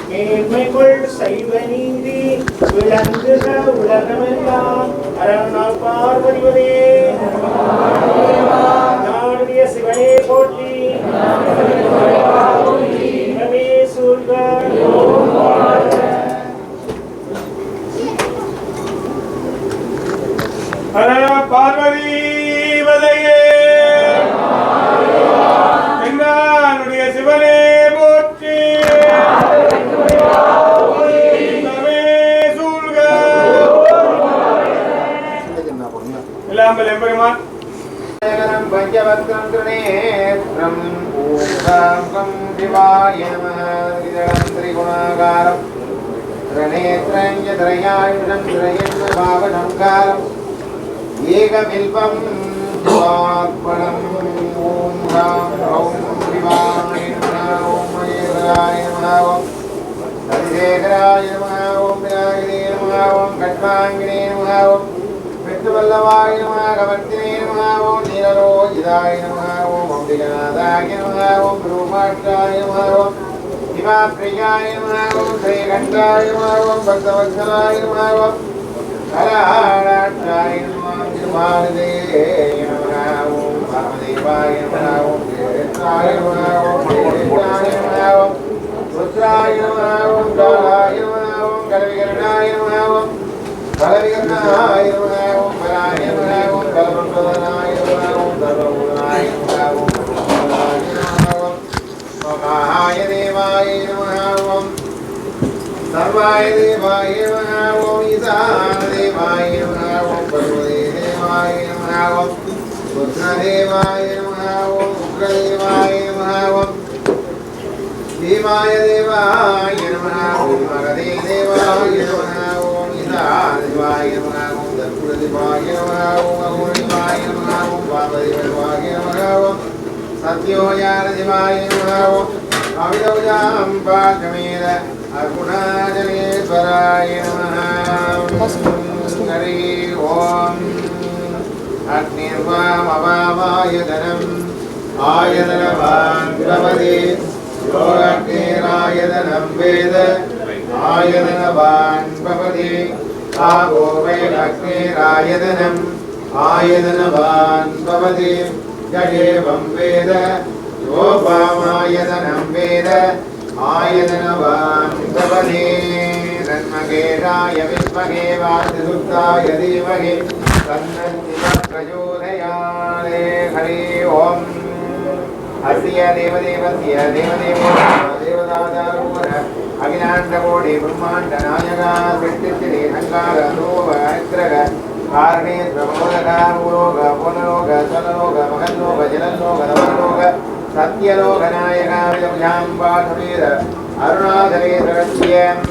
மேன்மைகள் சைவ நீதி விளங்குக உலகமெல்லாம் அரணால் பார்வதிவதே நாடுடைய சிவனே போற்றி சிவமே சூழ்க பார்வதி வதையே எங்களுடைய சிவனே போற்றி இல்லாமல் எம்பெருமான் பஞ்சவத்ரம் திருநேத்ரம் ஓம் சிவாய நமः திரிகுணாகாரம் திருநேத்ரஞ்ச திரயாயுதம் திரயன்ன பாவனங்காரம் ஏகமில்பம் சிவார்ப்பணம் ஓம் ராம் ஓம் சிவாய நமः ஓம் மகேந்திராய நமः ஓம் ஹரிசேகராய நமः ஓம் விநாயகரே நமः ஓம் கட்வாங்கினே நமः ஓம் விஷ்ணுவல்லவாய நமः கவர்த்தினே நமः ஓம் நீலலோகிதாய நமः ஓம் அம்பிகநாதாய நமः ஓம் ரூபாட்சாய நமः ஓம் சிவாப்ரியாய நமः ஓம் ஸ்ரீகண்டாய நமः ஓம் பக்தவத்சலாய நமः ஓம் கலாடாட்சாய நமः திருமாலிதேய நமः ஓம் வாமதேவாய நமः ஓம் கேத்ராய நமः ஓம் கேத்ராய நமः ஓம் ருத்ராய நமः ஓம் காலாய நமः ஓம் கலவிகரணாய நமः ஓம் பலவிகரணாய நமः ஓம் பலாய நமः ஓம் பலபிரபதனாய நமः ஓம் சர்வபூதனாய நமः ஓம் பரமபதாய நமः ஓம் மகாய தேவாய நமः ஓம் சர்வாய தேவாய நமः ஓம் ஈசான தேவாய நமः ஓம் பர்வதே தேவாய நமः ஓம் ருத்ரதேவாய நமः ஓம் உக்ரதேவாய நமः ஓம் தேவாய தேவாய நமः ஓம் மகதே தேவாய நமः ஓம் ஈசான தேவாய நமः ஓம் தர்புரதேவாய நமः ஓம் அகுணதேவாய நமः ஓம் வாமதேவாய நமः ஓம் சத்யோஜான தேவாய நமः ஓம் அவிதௌஜாம் பாகமேத அருணாச்சலேஸ்வராய நமः ஹரி ஓம் அக்னிர்வாமவாமாயதனம் ஆயதனவான் பவதி யோகக்னேராயதனம் வேத ஆயதனவான் பவதி ஆபோ வைரக்னேராயதனம் ஆயதனவான் பவதி யதேவம் வேத யோபாமாயதனம் வேத ஆயதனவான் பவதி தன்மகேஷாய வித்மகே வாசுசுப்தாய தீமகி தன்னந்திவ பிரச்சோதயாத் ஹரி ஓம் அஸ்ய தேவதேவஸ்ய தேவதாதாரூர அகிலாண்டகோடி பிரம்மாண்ட நாயகா சிருஷ்டிஸ்திதி சங்கார ரூப அக்ரக காரணே பிரமோதக பூலோக புனலோக சலலோக மகல்லோக ஜலல்லோக நவலோக சத்யலோக நாயகா விஜாம்பாதவேத அருணாதவே சரஸ்யம்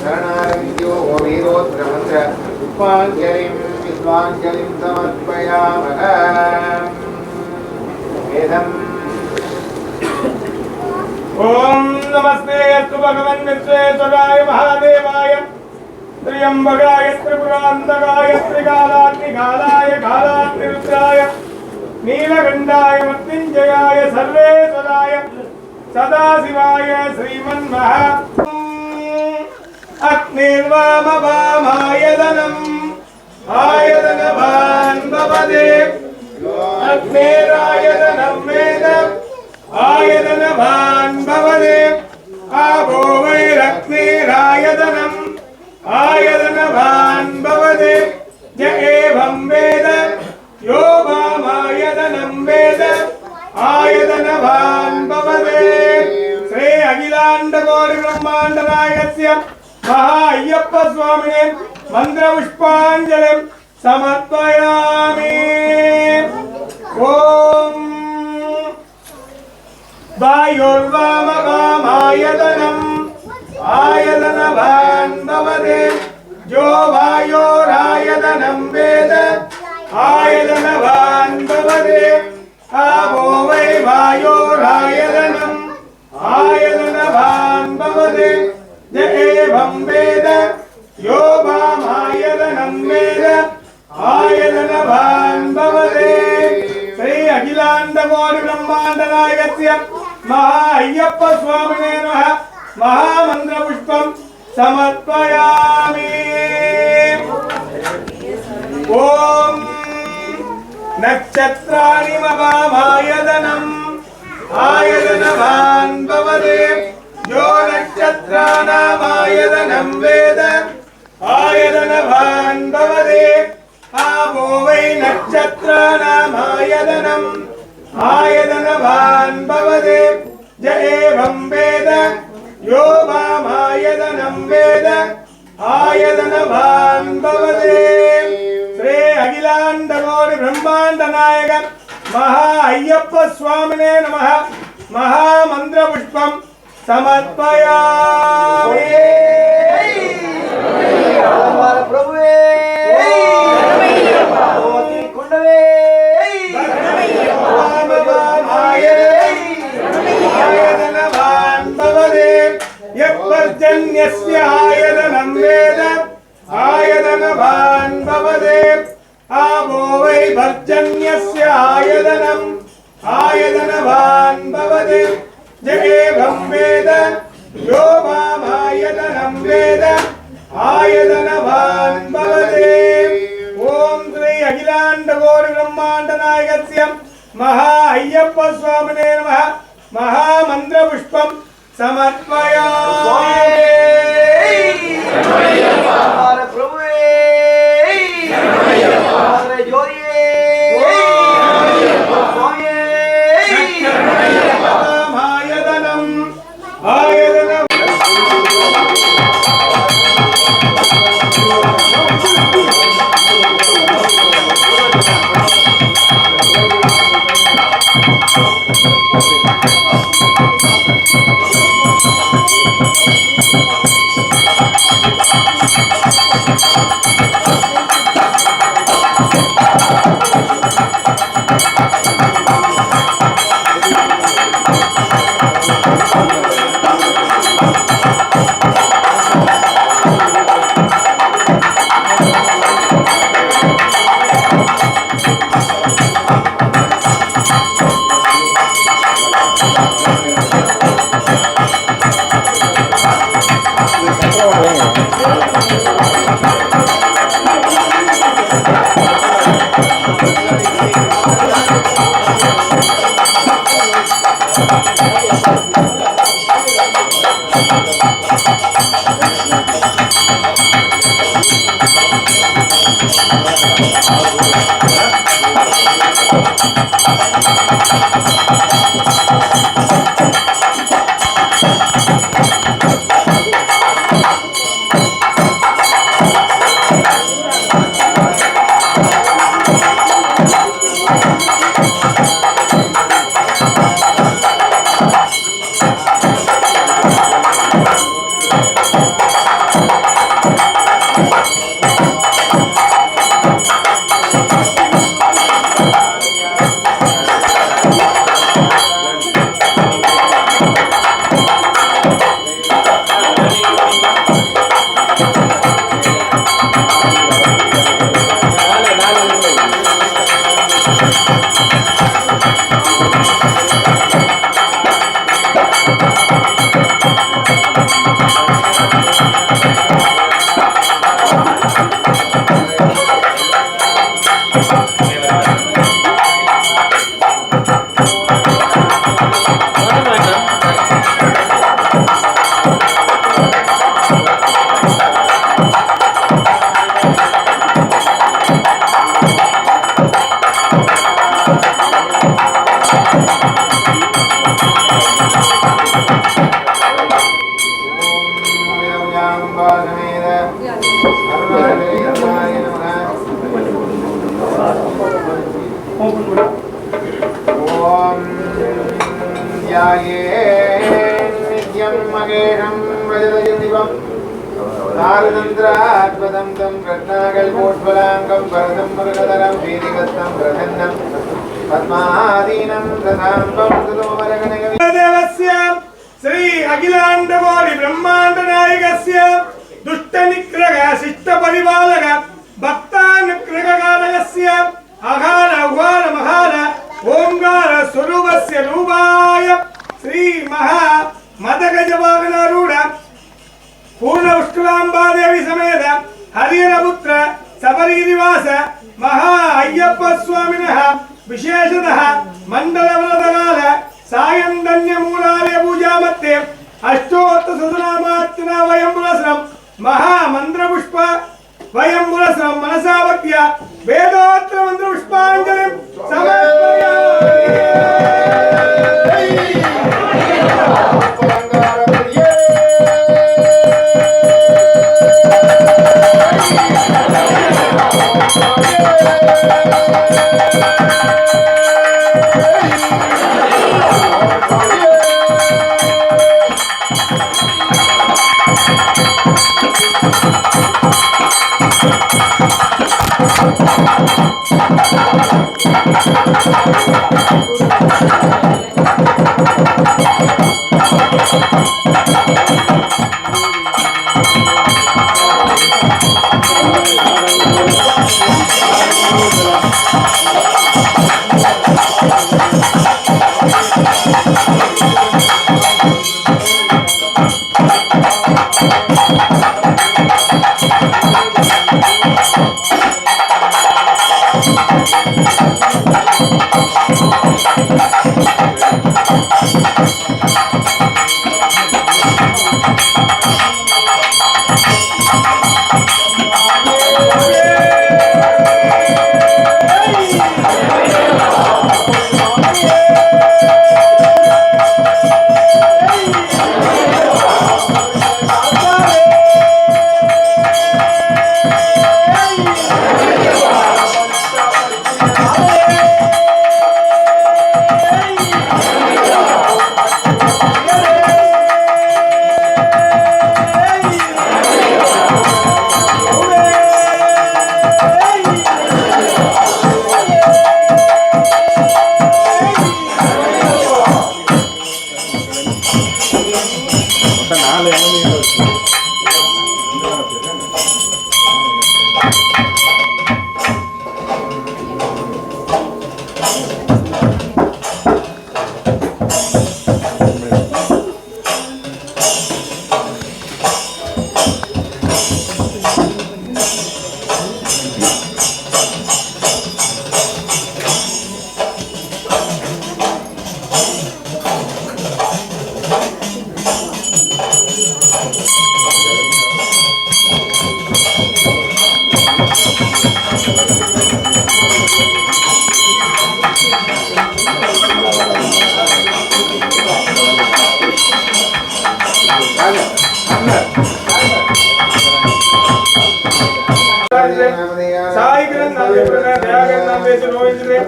சரணாரவித்யோ வீரோத்ர மந்திர புஷ்பாஞ்சலிம் விஸ்வாஞ்சலிம் சமர்ப்பயாமக வேதம் ஓம் நமஸ்தே அஸ்து பகவன் விஸ்வேஸ்வராய மகாதேவாய त्र्यंबकाय त्रिपुरान्तकाय त्रिकालाग्निकालाय कालाग्निरुद्राय नीलकण्ठाय मृत्युञ्जयाय सर्वेश्वराय सदाशिवाय श्रीमन्महा अग्निर्वामवामायतनम् आयतनवान् भवते अग्निरायतनं वेद आयतनवान् भवते आपो वैरग्निरायतनम् आयतनवान् भवते य एवं वेद यो वामायतनं वेद आयतनवान् भवते श्री अखिलाण्डकोटि ब्रह्माण्डनायकस्य महा अय्यप्प स्वामिने मन्त्रपुष्पाञ्जलिं समर्पयामि। ॐ वायुर्वामवामायतनम् आयतनवान् भवते जो वायोरायतनं वेद आयतनवान् भवते आपो वै प्रायदनम् आयदनवान् भवते य एवं वेद यो वामायदनं वेद आयदनवान् भवते श्री अखिलाण्डकोटि ब्रह्माण्डनायकस्य महा अय्यप्प स्वामिने नमः महामन्त्रपुष्पं समर्पयामि। ओम नक्षत्राणि मवामायदनम् आयदनवान् भवते यो नक्षत्राणामायदनं वेद आयदनवान् भवते आवो वै नक्षत्राणामायदनम् आयदनवान् भवते य एवं वेद यो वामायदनं वेद आयदनवान् भवते श्री अखिलाण्डकोटि ब्रह्माण्ड नायक महा अय्यप्प स्वामिने नमः महामन्त्रपुष्पं समर्पयामि। प्रभुवे आयदनवान् भवते यत्पर्जन्यस्य आयदनं वेद आयदनवान् भवते आवो वै पर्जन्यस्य आयदनम् आयदनवान् भवते य एवं वेद यो वामायदनं वेद आयदनवान् भवते। ओम श्री अखिलाण्डकोटि ब्रह्माण्ड नायकस्य महा अय्यप्प स्वामिने नमः महामन्त्रपुष्पं समर्पयामि। पद्मादीनं प्रधानं अखिलांडकोटि ब्रह्मांड नायकस्य दुष्ट निग्रह शिष्ट परिपालक भक्तानुग्रह कारकस्य अघार उघार महार ओंकार स्वरूपस्य रूपाय श्री महा मदगजवाहनारूढ़ पूर्ण उष्कलांबा देवी समेत हरिहरपुत्र सबरीनिवास महा अय्यप्प स्वामिनः विशेषतः मंडलव्रतकाल सायंदन्य मूलालय पूजा मध्ये अष्टोत्तर सदनामार्चना वयंपुरस्रम महा मंत्र पुष्प वयंपुरस्रम मनसावत्य वेदोत्तर मंत्र पुष्पांजलिं साईकरण नाम दे प्रकार दयाकरण नाम दे रोहिंद्र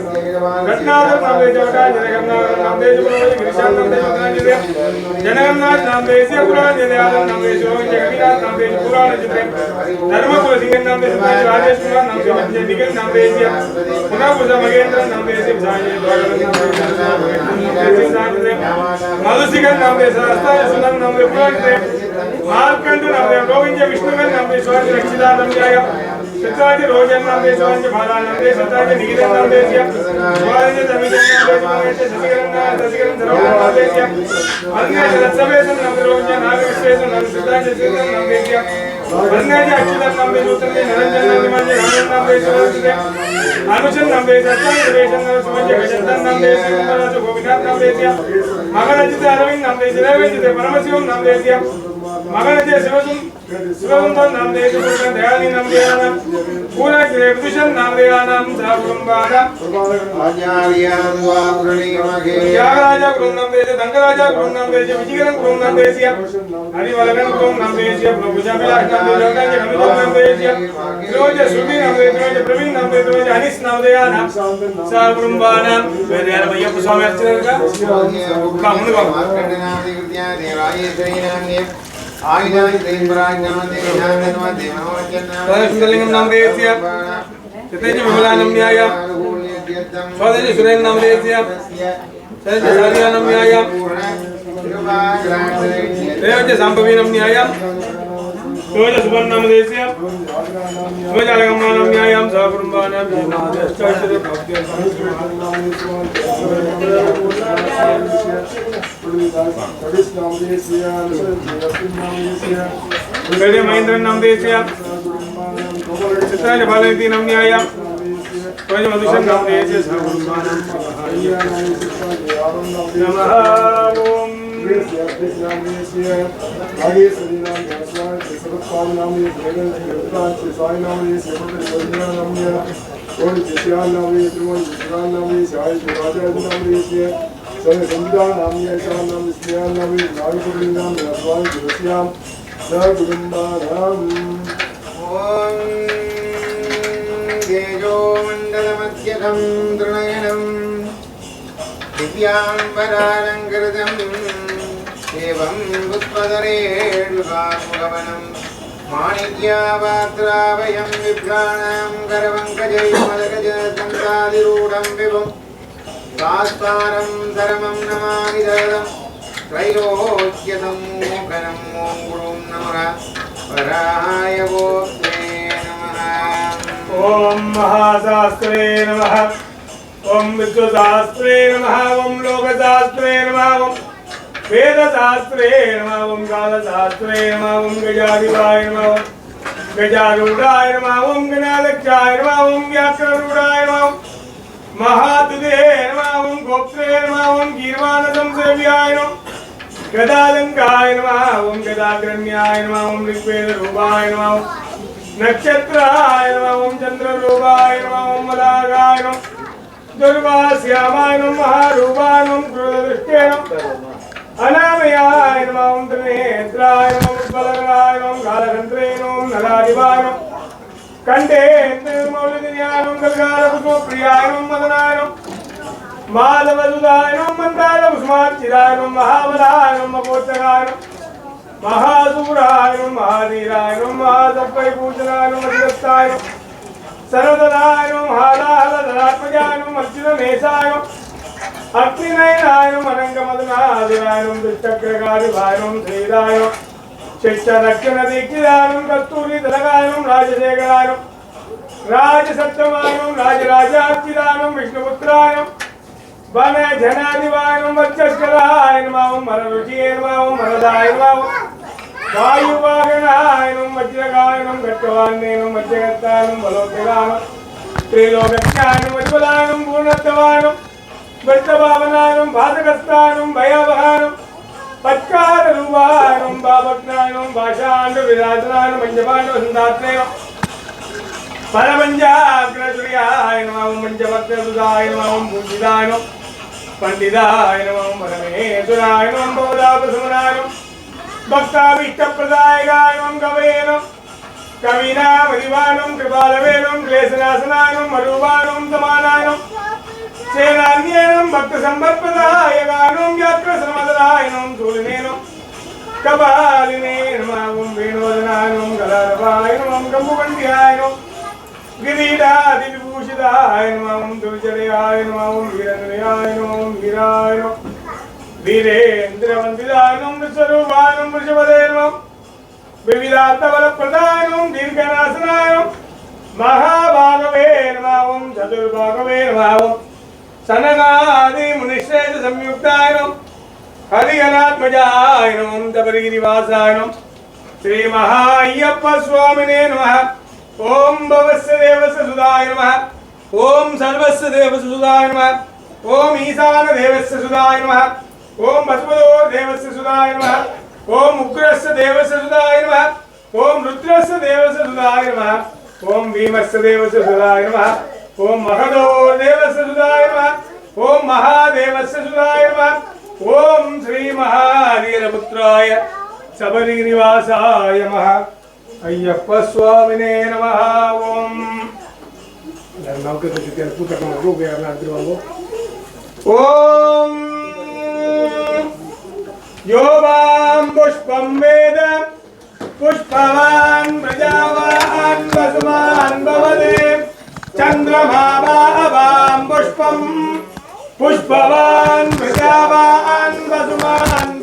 घटनाधर नाम दे जवटा जनगणनाधर नाम दे जुरोहि गिरिशान नाम दे पतंजलि जनगणनाथ नाम दे से पुराण दे आदम नाम दे रोहिंद्र कविराज नाम दे पुराण जिते धर्मकुल सिंह नाम दे समाज राजेश कुमार नाम दे विजय निखिल नाम दे पुनापुजा महेंद्र नाम दे साई मधुसिकन नाम दे सहस्ता सुनन नाम दे पुराण दे मार्कंड नाम दे गोविंद विष्णुगन नाम दे स्वामी रक्षितादम जय सताजी रोजन नाम दे स्वामी भाला नाम दे सताजी निगिरन नाम दे स्वामी तमिजन नाम दे स्वामी ससिकरन धरोहर नाम दे अन्य सत्सवेसन नाम दे रोजन नाग विश्वेसन नाम सताजी सिरन नाम दे अन्य अच्युतन नाम दे नूतन निरंजन नाम दे मंजे रामन नाम दे स्वामी अनुचन नाम दे सताजी रेशन नाम स्वामी गजंतन नाम दे राज गोविंद नाम दे मगनजित अरविंद नाम दे जिते परमशिवम नाम दे मगनजित शिवसुंदर नाम दे दयाली नाम दे पूरा विदुषण नाम दे नाम साकुंबाना त्यागराजा गुरु नाम दे दंगराजा गुरु नाम दे विजयगण गुरु नाम दे हरिवलगन गुरु नाम दे प्रभुजा विलास नाम दे जगदाज कमितो नाम दे रोज सुबी नाम दे रोज प्रवीण नाम दे रोज अनिस नाम दे साकुंबाना वेद यार भैया स्वामी अर्चना का कामुन का आयनाय देवराज नाम दे नाम दे सुंदरलिंगम नाम दे तेज विमलानम न्याय स्वदेश सुरेन नाम दे तेज सारियानम न्याय देवस्य संभवीनं न्यायं योज सुवर्णं देशे योज अलगमानं न्यायं सहकुटुम्बानां जीवनादेष्टाश्चर्य भक्त्या गणे महेंद्रन नाम देशे चित्राज बालनिधि नाम न्यायं योज मधुसन नाम देशे सहकुटुम्बानां नमः ओम तेजोमण्डलमध्यगं तृणयनं दिव्याम्बरालङ्कृतम् एवं पुष्पधरेणुकामुगमनं माणिक्यापात्राभयं विभ्राणां करपङ्कजैर्मदगजदन्तादिरूढं विभुं भास्तारं धर्मं नमामि ददं त्रैलोक्यसम्मोहनं ॐ गुरुं नमः वराय गोप्ते नमः ओम महाशास्त्रे नमः ओम विश्वशास्त्रे नमः ओम लोकशास्त्रे नमः ओम वेदशास्त्रे नमः ओम कालशास्त्रे नमः ओम गजाधिपाय नमः ओम गजारूढ़ाय नमः ओम गणाध्यक्षाय नमः ओम व्याकरणरूढ़ाय नमः महातुदे नमः ओम गोप्त्रे नमः ओम गीर्वाणसंसेव्याय नमः गदालंकाय नमः ओम गदाग्रण्याय नमः ओम ऋग्वेदरूपाय नमः ओम नक्षत्राय नमः ओम चंद्ररूपाय नमः ओम मदागाय नमः दुर्वास्यामाय नमः महारूपाय नमः क्रोधदृष्टे नमः अनामयाय नमः ओम त्रिनेत्राय नमः उज्ज्वलकराय नमः कालकंत्रे नमः नलादिवाय नमः कंठेन्द्रमौलिन्याय नमः गलगालकुसुमप्रियाय नमः मदनाय नमः माधवसुधाय नमः मन्दारकुसुमार्चिताय नमः महाबलाय नमः महोत्सवाय नमः महासूराय नमः महाधीराय नमः महासर्पैपूजनाय नमः अधिदत्ताय नमः सर्वदनाय नमः हालाहलधरात्मजाय नमः अर्जुनमेषाय नमः अग्निनयनाय नमः अनङ्गमदनादिनाय नमः दुष्टग्रगारिभाय नमः श्रीराय नमः शिक्षरक्षणदीक्षिताय नमः कस्तूरितिलकाय नमः राजशेखराय नमः राजसत्यवाय नमः राजराजार्चिताय नमः विष्णुपुत्राय नमः वनजनादिवाय नमः वक्षस्कराय नमः मररुचिये नमः मरदाय नमः वायुवाहनाय नमः वज्रगाय नमः घट्टवान्ये नमः वज्रगत्ताय नमः बलोत्तराय नमः त्रिलोकज्ञाय नमः उज्ज्वलाय नमः पूर्णत्वाय नमः वृत्तभावनाय नमः भासकस्ताय नमः भयवहाय नमः पत्काररूपाय नमः भावज्ञाय नमः भाषाण्डविराजनाय नमः मञ्जपाण्डवसन्धात्रे नमः परमञ्जाग्रसुर्याय नमः मञ्जभक्तसुधाय नमः पूजिताय नमः पंडिताय नमः परमेश्वराय नमः भवदापसमनाय नमः भक्ताभीष्टप्रदायकाय नमः कवये नमः कवीनामधिपाय नमः कृपालवे नमः क्लेशनाशनाय नमः मरूपाय नमः समानाय नमः सेनान्ये नमः भक्तसम्पत्प्रदायकाय नमः व्याघ्रसमदराय नमः शूलिने नमः कपालिने नमः वेणुवदनाय नमः गलारवाय नमः कम्बुकण्ठ्याय नमः गिरीटादिविभूषिताय नमः दुर्जयाय नमः वीरनिलयाय नमः वीराय नमः वीरेन्द्रवन्दिताय नमः विश्वरूपाय नमः वृषभदे नमः विविधार्थबलप्रदाय नमः दीर्घनाशनाय नमः महाभागवे नमः चतुर्भागवे नमः सनकादि मुनिश्रेष्ठ संयुक्ताय नमः हरिहरात्मजाय नमः तपरिगिरिवासाय नमः श्री महाअय्यप्प स्वामिने नमः ओम भवस्य देवस्य सुधाय नमः ओम सर्वस्य देवस्य सुधाय नमः ओम ईशान देवस्य सुधाय नमः ओम भस्मदोर देवस्य सुधाय नमः ओम उग्रस्य देवस्य सुधाय नमः ओम रुद्रस्य देवस्य सुधाय नमः ओम भीमस्य देवस्य सुधाय नमः ओम महदोर देवस्य सुधाय नमः ओम महादेवस्य सुधाय नमः ओम श्री महावीरपुत्राय सबरीनिवासाय नमः अय्यप्प स्वामिने नमः ओम ओम यो वां पुष्पं वेद पुष्पवान् प्रजावान् वसुमान् भवते चन्द्रमा वां पुष्पं पुष्पवान् प्रजावान् वसुमान्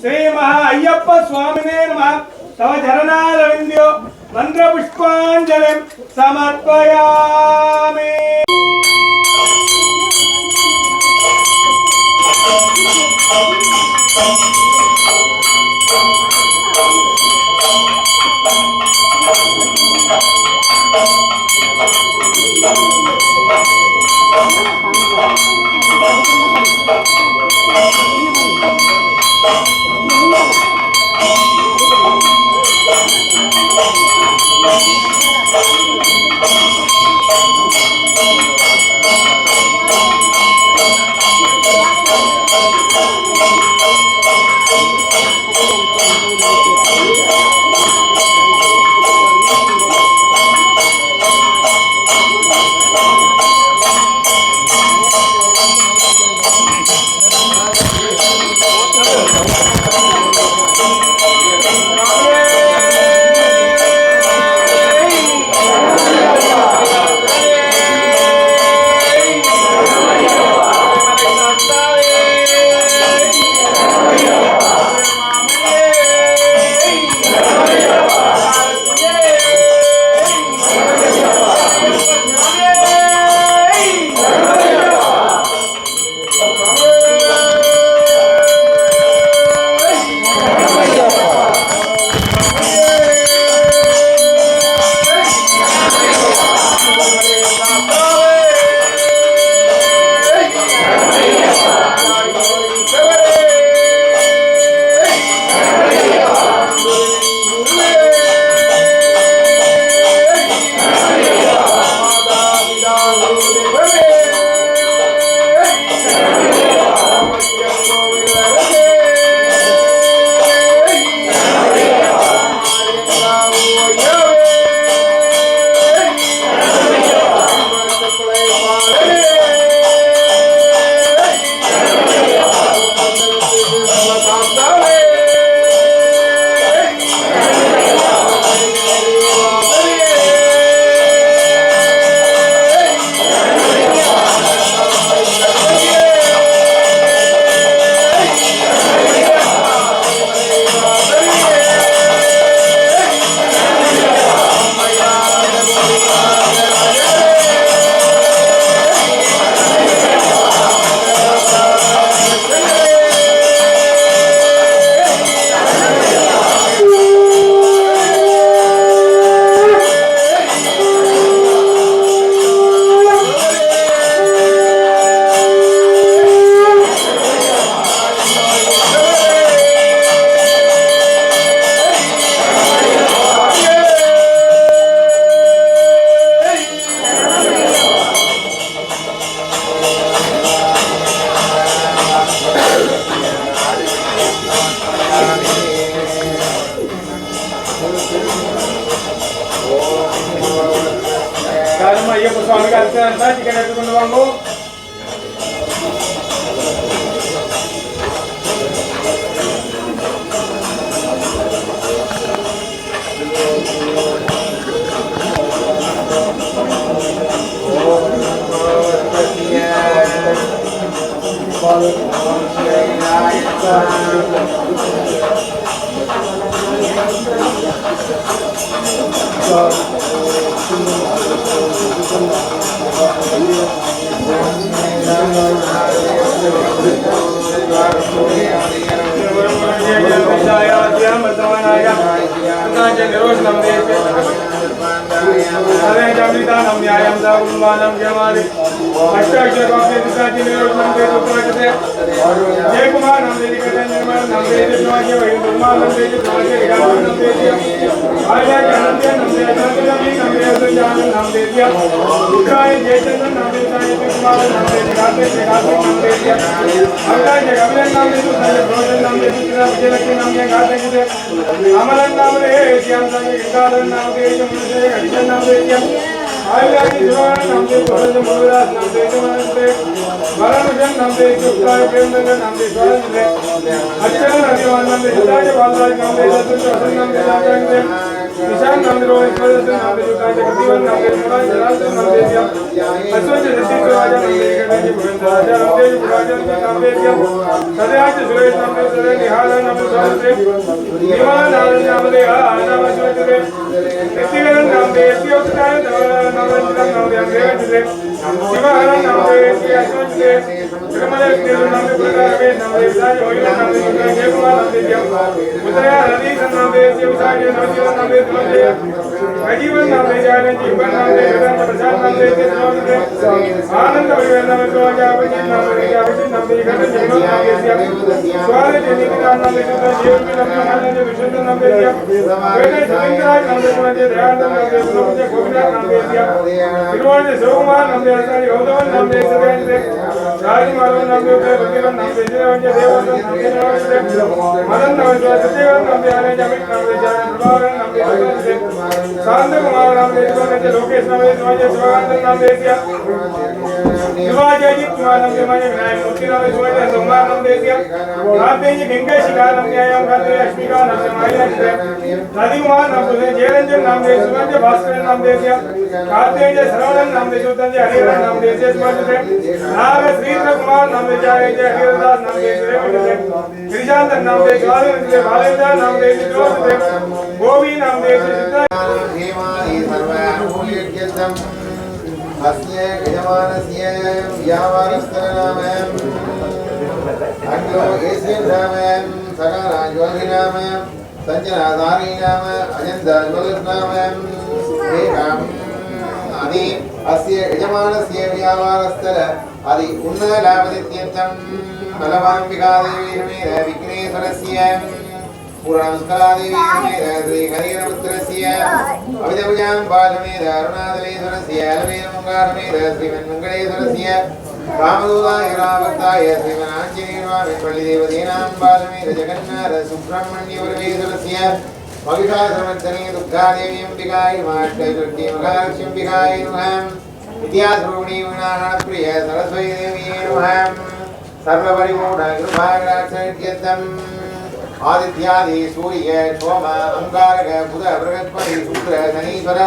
श्री महा अय्यप्प स्वामिने नमः तव चरणारविन्द्यो मंत्र पुष्पांजलिं समर्पयामि। अय्यप्प स्वामी का टिकट எடுத்துக்கொண்டு வாங்கோ. निशान नाम दे रोहित प्रदर्शन नाम दे जुटाई जगदीवन नाम दे मुराद जलालचंद नाम दे दिया अश्वज ऋषि राजा नाम दे गणेश भुवन राजा नाम दे राजा नाम दे दिया सदैव सुरेश नाम दे सदैव निहाल नाम दे सारे विमान नाम दे नाम अश्वज दे ऋषिगण नाम दे योगदान नाम दे अंग्रेज दे शिवहरण नाम दे अश्वज दे श्रीमल नाम दे प्रकार नाम दे विदाय होई नाम दे जय कुमार नाम दे दिया उदया रवि नाम दे शिवसाई नाम दे अजीवन नाम दे जाने जीवन नाम दे वेदांत प्रसाद नाम दे आनंद परिवेश नाम दे जावजी नाम दे घट जीवन नाम दे स्वाद जनिकान नाम दे जीवन में नाम दे विशुद्ध नाम दे वेद सविंद्राज नाम दे दयानंद नाम दे गोविंद नाम दे तिरुवंत शिवकुमार नाम दे आचार्य गौतम नाम दे सदैव राजमाधव नाम दे भगवान नाम दे देवंत देवंत नाम दे मदन नाम दे सत्यवान नाम दे आने जमित नाम दे प्रभावन नाम दे शांत कुमार नाम दे लोकेश नाम दे शिवानंद नाम दे शिवाजी कुमार नाम दे विनायक मूर्ति नाम दे कुमार नाम दे नाते गंगा शिखा नाम दे खाते लक्ष्मीका नाम दे माया राधी कुमार नाम दे जयरंजन नाम दे सुमंज भास्कर नाम दे खाते श्रवण नाम दे जुतन हरिहर नाम दे नाग श्रीधर कुमार नाम दे हरिहरदास नाम दे गिरिजांत नाम दे बालेंद्र नाम दे गोवी नाम दे अस्य यजमानस्य व्यापारस्थनामं अग्लो एस्यनामं सकाराज्योतिनामं संजनाधारीनामं अजन्ताज्वलनामं एकम् अदि अस्य यजमानस्य व्यापारस्थल अदि उन्नतलाभदित्यर्थं बलवाम्बिकादेवी समेत विघ्नेश्वरस्य पुराणस्कलादेवी समेत श्रीहरिहरपुत्रस्य अविदभुजां बालमेत अरुणाचलेश्वरस्य अलवेलमङ्गारमेत श्रीमन्मङ्गलेश्वरस्य रामदूताय रामभक्ताय श्रीमनाञ्जनेयस्वामिपल्लिदेवतीनां बालमेत जगन्नाथ सुब्रह्मण्यपरमेश्वरस्य महिषासुरमर्दने दुर्गादेवी अम्बिकाय नमः महालक्ष्म्यम्बिकाय नमः विद्यास्वरूपिणी वीणाप्रिय सरस्वती देवी नमः सर्वपरिपूर्णकृपाकटाक्षनित्यर्थम् आदित्यादि सूर्य सोम अंगारक बुध बृहस्पति शुक्र शनीश्वर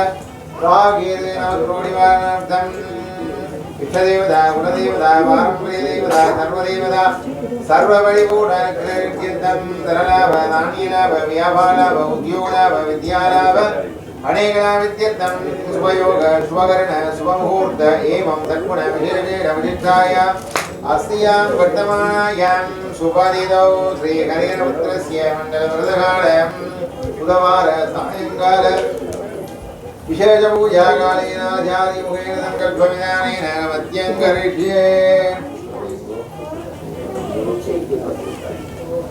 राहुकेतु नवग्रहोनिवारणार्थम् इष्टदेवता कुलदेवता पारम्पर्यदेवता सर्वदेवता सर्वपरिपूर्णकृत्यर्थं धनलाभ धान्यलाभ व्यापारलाभ उद्योगलाभ विद्यालाभ अनेकलाभित्यर्थं शुभयोग शुभकरण शुभमुहूर्त एवं सद्गुण विशेषविशिष्टाय अस्यां वर्तमानायां शुभदिनौ श्रीहरिहरपुत्रस्य मण्डलव्रतकालयं बुधवार सायंकाल विशेषपूजाकालेन आचार्यमुखेन सङ्कल्पविधानेन मत्यं करिष्ये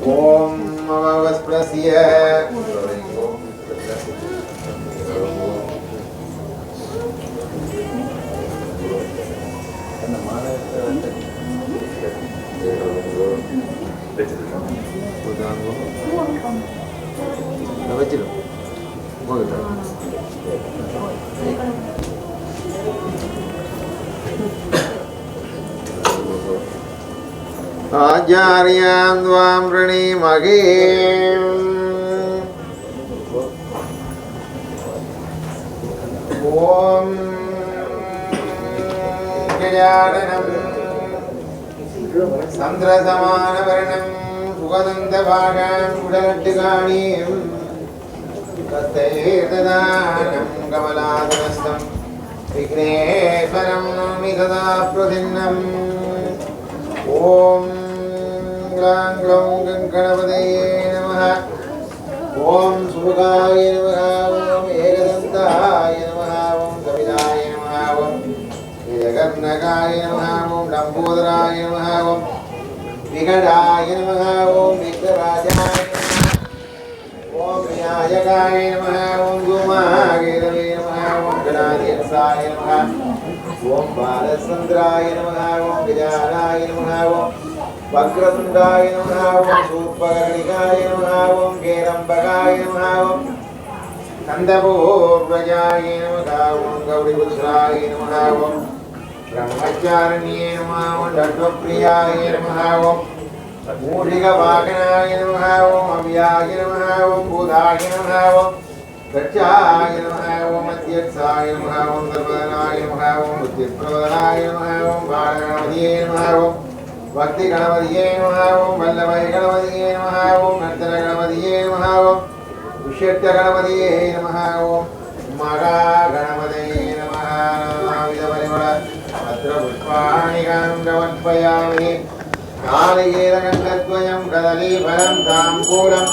ॐ अवस्प्रस्य आचार्यां द्वां प्रणीमहे ॐ गजाननं सन्द्रसमानवर्णं सुगन्धभागां कुडलट्टिकाणीं तत्तैर्ददानं कमलासनस्थं विघ्नेश्वरं नौमि सदा प्रसन्नम् ॐ ग्लां ग्लौं गणपतये नमः ॐ सुमुखाय नमः ॐ एकदन्ताय नमः ॐ कपिलाय नमः ॐ विजगन्नकाय नमः ॐ लम्बोदराय नमः ॐ विकटाय नमः ॐ विघ्नराजाय नमः ॐ विनायकाय नमः ॐ धूमाकेतवे नमः ॐ गणाध्यक्षाय नमः ॐ बालचन्द्राय नमः ॐ गजानाय नमः ॐ वक्रतुण्डाय नमः ॐ शूर्पकर्णिकाय नमः ॐ केरम्बकाय नमः ॐ स्कन्दपूर्वजाय नमः ॐ गौरीपुत्राय नमः ॐ ब्रह्मचारिण्ये नमः ॐ दण्डप्रियाय नमः ॐ मूषिकवाहनाय नमः ॐ अव्याय नमः ॐ बुधाय नमः ॐ रक्षाय नमः ओम अध्यक्षाय नमः ओम धर्मधनाय नमः ओम बुद्धिप्रवदनाय नमः ओम बालगणपतिये नमः ओम भक्तिगणपतिये नमः ओम वल्लभय गणपतिये नमः ओम नर्तन गणपतिये नमः ओम विशेषगणपतिये नमः ओम महागणपतये नमः नानाविधपरिमळ अत्रपुष्पाणि गन्धवत्पयामि कालयेदगन्धद्वयं कदलीफलं ताम्बूलम्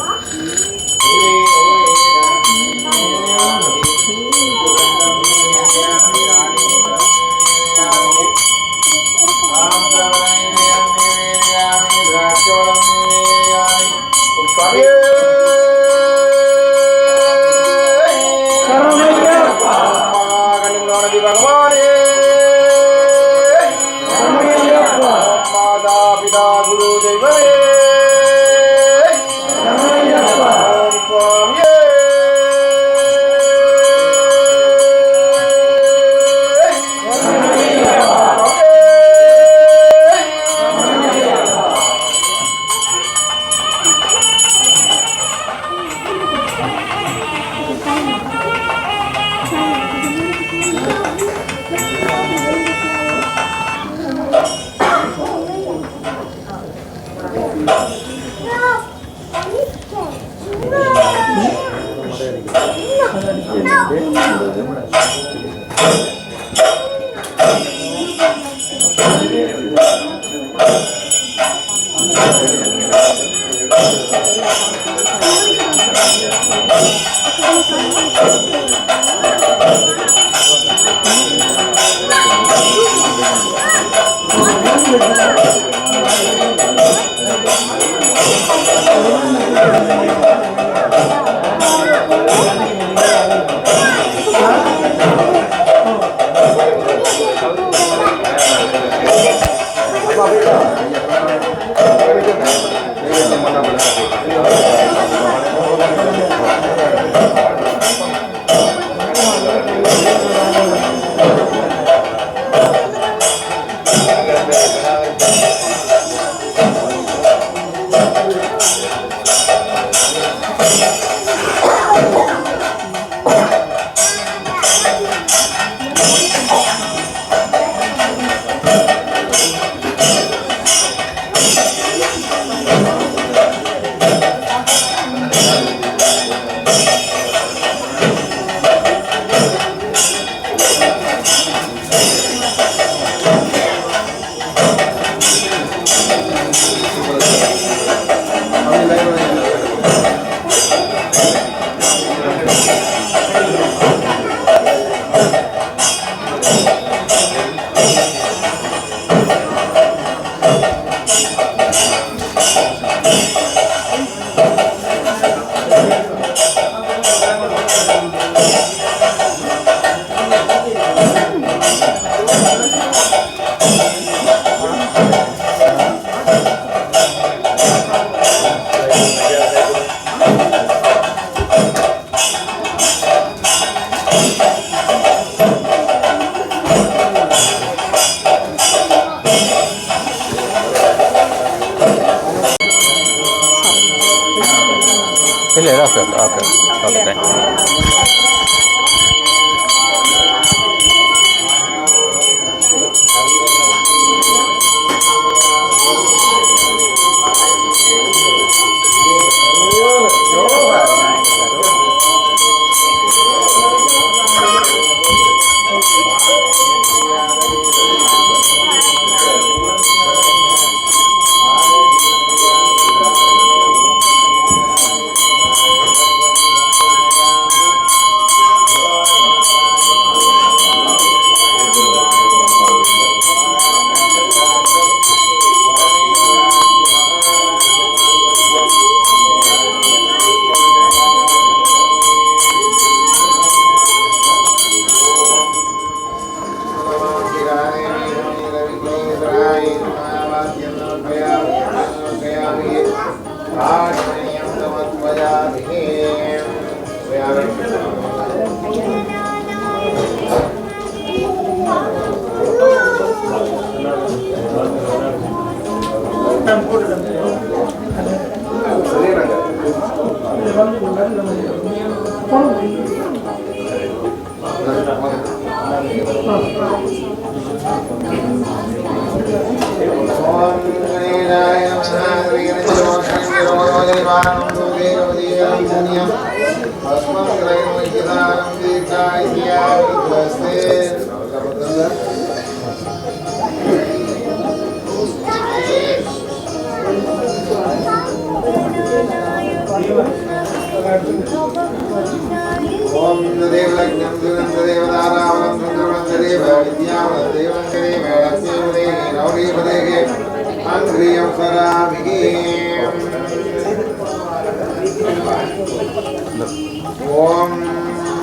Okay, thank you. போட்டு ஓம் கணேசாய நமः ஸ்ரீகணேசோஷங்கிரோரோஜனிவாரணம் தூதேரோதீயம் புண்ணியம் பஸ்மம் கிரயமோஜிதானம் தீர்க்காயுஸ்தே ஓம் தேவலக்னம் தேவதாராவலம் சந்திரவம் தேவ வித்யாவலம் தேவம் தேவ லக்ஷ்மீபதே ரௌரீபதே அங்கிரியம் சராமிகே ஓம்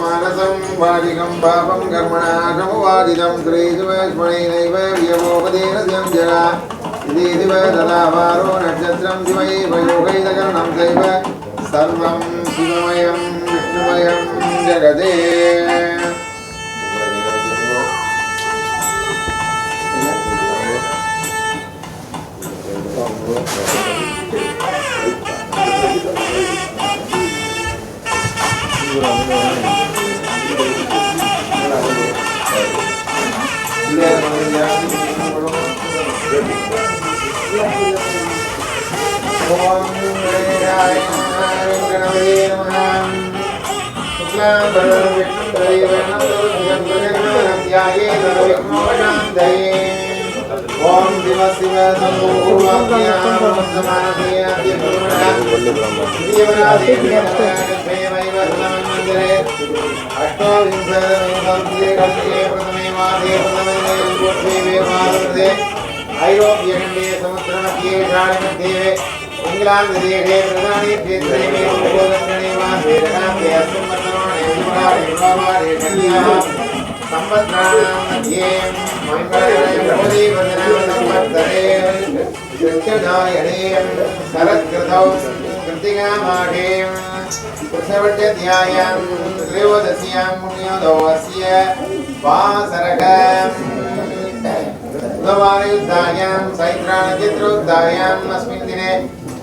மானசம் வாதிகம் பாபம் கர்மணாசமுவாதிதம் கிரேசுவஸ்மணைனைவ வியவோபதேன சஞ்சனா இது திவ ததாவாரோ நட்சத்திரம் திவைவ யோகைதகரணம் செய்வ சர்வம் சிவமயம் விஷ்ணுமயம் ஜகதே ஓம் கணேசாய நமः சுக்லாம் பரதம் விஷ்ணும் தெய்வம் தேவம் தியாயே சர்வவிக்னோபசாந்தயே ஓம் சிவ சிவ சம்பூர்வாக்யாம் சமானதேயாத்ய குருணாம் தேவராதேவைவ சமன்மந்திரே அஷ்டோவிம்சதமே கல்யே பிரதமே மாதே பிரதமே கோட்சேவே மாதே ஐரோப்பியகண்டே சமுத்திரமத்தியே ஷாடிமத்தியே இங்கிலாந்து தேசே பிரதானே கேந்திரே உபோதங்கணே வாசே ரகாந்தே அஸ்மத்தனோணே விமாரே விமாரே கன்யா சம்பத்ராணாம் மத்தியே மங்களகரே மோதி வதனாம் சம்பத்தரே கிருஷ்ணாயணே சரத்கிருதௌ கிருத்திகாமாகே பிரசவட்யத்யாயாம் த்ரியோதசியாம் புண்ணியோதோ அஸ்ய வாசரகம் உதவாயுத்தாயாं சைத்ராணச்சித்ரோத்தாயாं अस्मिन् दिने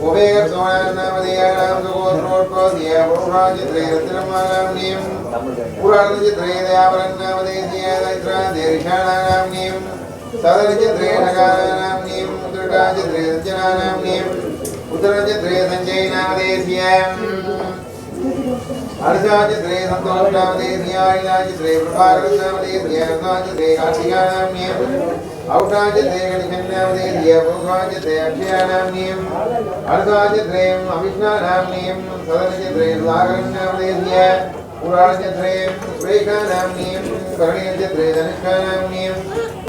उभयगर्सोणानामधेयानां सुगोत्रोत्पद्य पुरुषाचित्रे रत्नमानाम्नीं पुराणचित्रे दयावरन्नामधेयस्य सैत्रादेरिषाणानाम्नीं सदनचित्रे नगानाम्नीं उत्तरचित्रे सज्जनानाम्नीं उत्तरचित्रे सञ्जयनामधेयस्य अर्धाचित्रे सन्तोषनामधेयस्य आयुधाचित्रे प्रभारनामधेयस्य रत्नाचित्रे कार्तिकानाम्नीं औषाचित्रे गणिकन्नामधेयस्य पुरुषाचित्रे अक्षयानाम्नीं अर्धाचित्रे अविष्णानाम्नीं सदनचित्रे सुधाकरन्नामधेयस्य पुराणचित्रे सुरेखानाम्नीं करणीयचित्रे धनिष्ठानाम्नीं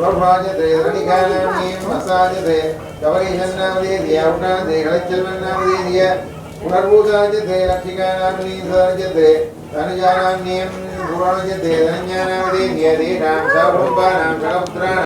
प्रभाचित्रे धनिकानाम्नीं हस्ताचित्रे कवरीशन्नामधेयस्य औषाचित्रे कलच्चल्वन्नामधेयस्य पुनर्भूताचित्रे लक्षिकानाम्नीं सदनचित्रे धनुजानाम्नीं पुराणचित्रे धनञ्जानामधेयस्य तेषां सकुटुम्बानां सकपुत्राणां